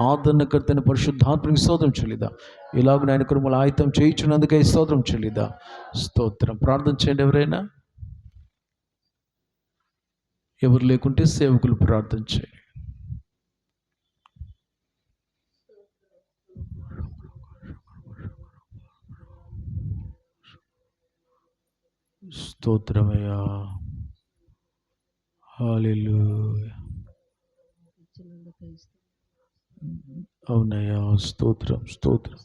ఆదరణకర్తైన పరిశుద్ధాత్మకి స్తోత్రం చెల్లిద్దాం. ఇలాగ ఆయన కృపలు ఆయుతం చేయించినందుకే స్తోత్రం చెల్లిద్దాం. స్తోత్రం. ప్రార్థన చేయండి. ఎవరైనా ఎవరు లేకుంటే సేవకులు ప్రార్థన చేయండి. స్తోత్రమయ్యా. హల్లెలూయా. అవునయ్యా. స్తోత్రం స్తోత్రం.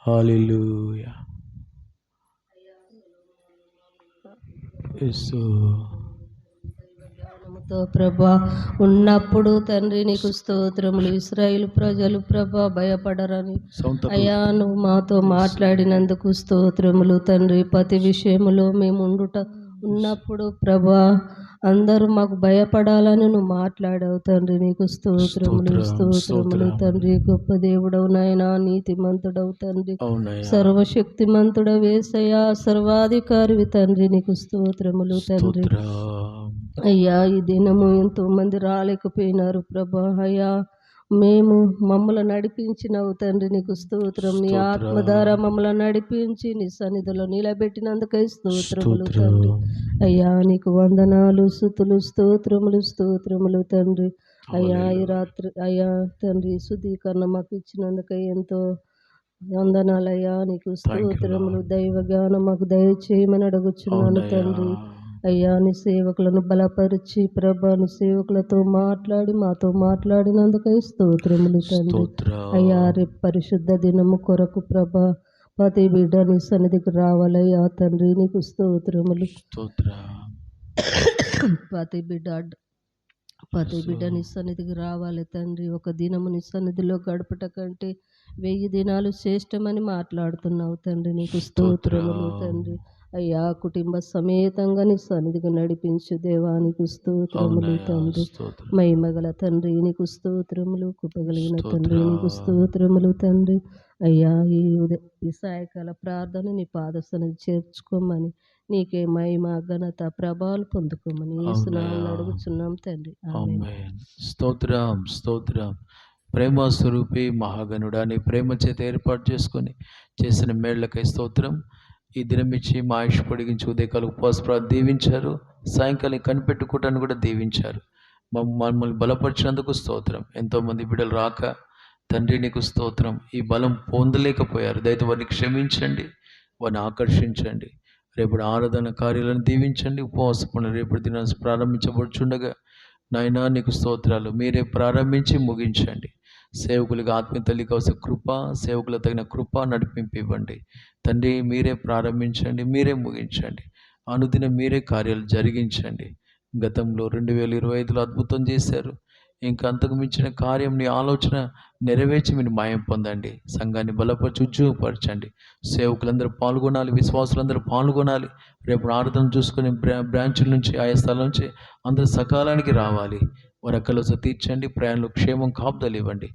హల్లెలూయా. యేసు
ప్రభా ఉన్నప్పుడు తండ్రి నీకు స్తోత్రములు. ఇశ్రాయేలు ప్రజలు ప్రభా భయపడరని అయ్యా నువ్వు మాతో మాట్లాడినందుకు స్తోత్రములు తండ్రి. ప్రతి విషయములో మేము ఉన్నప్పుడు ప్రభా అందరూ మాకు భయపడాలని నువ్వు మాట్లాడావు తండ్రి. నీకు స్తోత్రములు స్తోత్రములు తండ్రి. గొప్ప దేవుడవు నాయనా, నీతిమంతుడవు తండ్రి, సర్వశక్తిమంతుడవు యేసయ్యా, సర్వాధికారివి తండ్రి. నీకు స్తోత్రములు తండ్రి. అయ్యా ఈ దినము ఎంతో మంది రాలేకపోయినారు ప్రభా. అయ్యా మమ్మల్ని నడిపించినవు తండ్రి. నీకు స్తోత్రం. నీ ఆత్మ ద్వారా మమ్మల్ని నడిపించి నీ సన్నిధిలో నిలబెట్టినందుకై స్తోత్రములు తండ్రి. అయ్యా నీకు వందనాలు, స్తుతులు, స్తోత్రములు స్తోత్రములు తండ్రి. అయ్యా ఈ రాత్రి అయ్యా తండ్రి శుద్ధీకరణ మాకు ఇచ్చినందుకై ఎంతో వందనాలయ్యా. నీకు స్తోత్రములు. దైవ జ్ఞానం మాకు దయచేయమని అడుగుచున్నాను తండ్రి. అయ్యా నీ సేవకులను బలపరిచి ప్రభా నీ సేవకులతో మాతో మాట్లాడినందుకై స్తోత్రములు తండ్రి. అయ్యా రేపు పరిశుద్ధ దినము కొరకు ప్రభా ప్రతి బిడ్డ నీ సన్నిధికి రావాలయ్యా తండ్రి. నీకు స్తోత్రములు. ప్రతి బిడ్డ నీ సన్నిధికి రావాలి తండ్రి. ఒక దినము నీ సన్నిధిలో గడపట కంటే 1000 దినాలు శ్రేష్టమని మాట్లాడుతున్నావు తండ్రి. నీకు స్తోత్రములు తండ్రి. అయ్యా కుటుంబ సమేతంగా నీ సన్నిధికి నడిపించు దేవా. నీకు స్తోత్రములు తండ్రి. మహిమగల తండ్రి నీకు స్తోత్రములు. కృపగలిగిన తండ్రి నీకు స్తోత్రములు తండ్రి. అయ్యా ఈ సాయకాల ప్రార్థన నీ పాద సన్నిధి చేర్చుకోమని, నీకే మహిమ ఘనత ప్రభావాలు పొందుకోమని యేసునామములో అడుగుచున్నాం తండ్రి. ఆమేన్.
స్తోత్రం స్తోత్రం. ప్రేమ స్వరూపి మహాగణుడా, నీ ప్రేమ చేత ఏర్పాటు చేసుకొని చేసిన మేళ్లకై స్తోత్రం. ఈ దినం ఇచ్చి మా ఆయుష్ పొడిగించి ఉదయకాలకు ఉపవాస దీవించారు. సాయంకాలం కనిపెట్టుకోవటాన్ని కూడా దీవించారు. మమ్మల్ని బలపరిచినందుకు స్తోత్రం. ఎంతోమంది బిడ్డలు రాక తండ్రి నీకు స్తోత్రం. ఈ బలం పొందలేకపోయారు. దయతో వారిని క్షమించండి, వారిని ఆకర్షించండి. రేపటి ఆరాధన కార్యాలను దీవించండి. ఉపవాస పనులు రేపటి దినాన్ని ప్రారంభించబడుచుండగా నాయనా నీకు స్తోత్రాలు. మీరే ప్రారంభించి ముగించండి. సేవకులుగా ఆత్మీయ తల్లికి అవసరం కృప, సేవకులకు తగిన కృప నడిపింపు ఇవ్వండి తండ్రి. మీరే ప్రారంభించండి, మీరే ముగించండి. అనుదినం మీరే కార్యాలు జరిగించండి. గతంలో 2025లో అద్భుతం చేశారు. ఇంకా అంతకు మించిన కార్యం నీ ఆలోచన నెరవేర్చి మీరు మాయం పొందండి. సంఘాన్ని బలపరిచి ఉద్యోగపరచండి. సేవకులందరూ పాల్గొనాలి, విశ్వాసులందరూ పాల్గొనాలి. రేపు ఆరాధన చూసుకుని బ్రాంచుల నుంచి ఆయా స్థలం నుంచి అందరూ సకాలానికి రావాలి. వరకలు తీర్చండి. ప్రయాణంలో క్షేమం కాపుదలు ఇవ్వండి.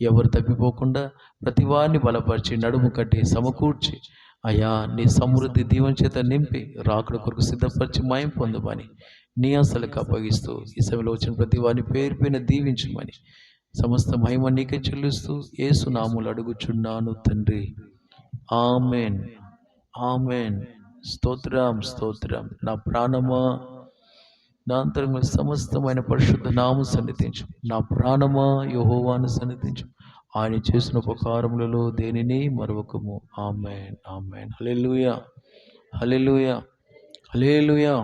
ఎవరు తప్పిపోకుండా ప్రతి వారిని బలపరిచి నడుము కట్టి సమకూర్చి అయ్యా నీ సమృద్ధి దీవెన చేత నింపి రాకడ కొరకు సిద్ధపరిచి మాయం పొందమని నీ ఆశలకు అప్పగిస్తూ ఈ సమయంలో వచ్చిన ప్రతి వారిని పేరు పైన దీవించమని సమస్త మహిమ నీకే చెల్లిస్తూ యేసు నామములో అడుగుచున్నాను తండ్రి. Amen amen. స్తోత్రం స్తోత్రం. నా ప్రాణమా నా అంతరంగ సమస్తమైన పరిశుద్ధ నామము సన్నిధించు. నా ప్రాణమా యెహోవాను సన్నిధించు. ఆయన చేసిన ఉపకారములలో దేనిని మరొకము. Amen amen. హల్లెలూయా హల్లెలూయా హల్లెలూయా.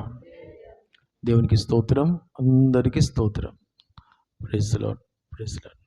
దేవునికి స్తోత్రం. అందరికీ స్తోత్రం. Praise the lord. Praise the lord.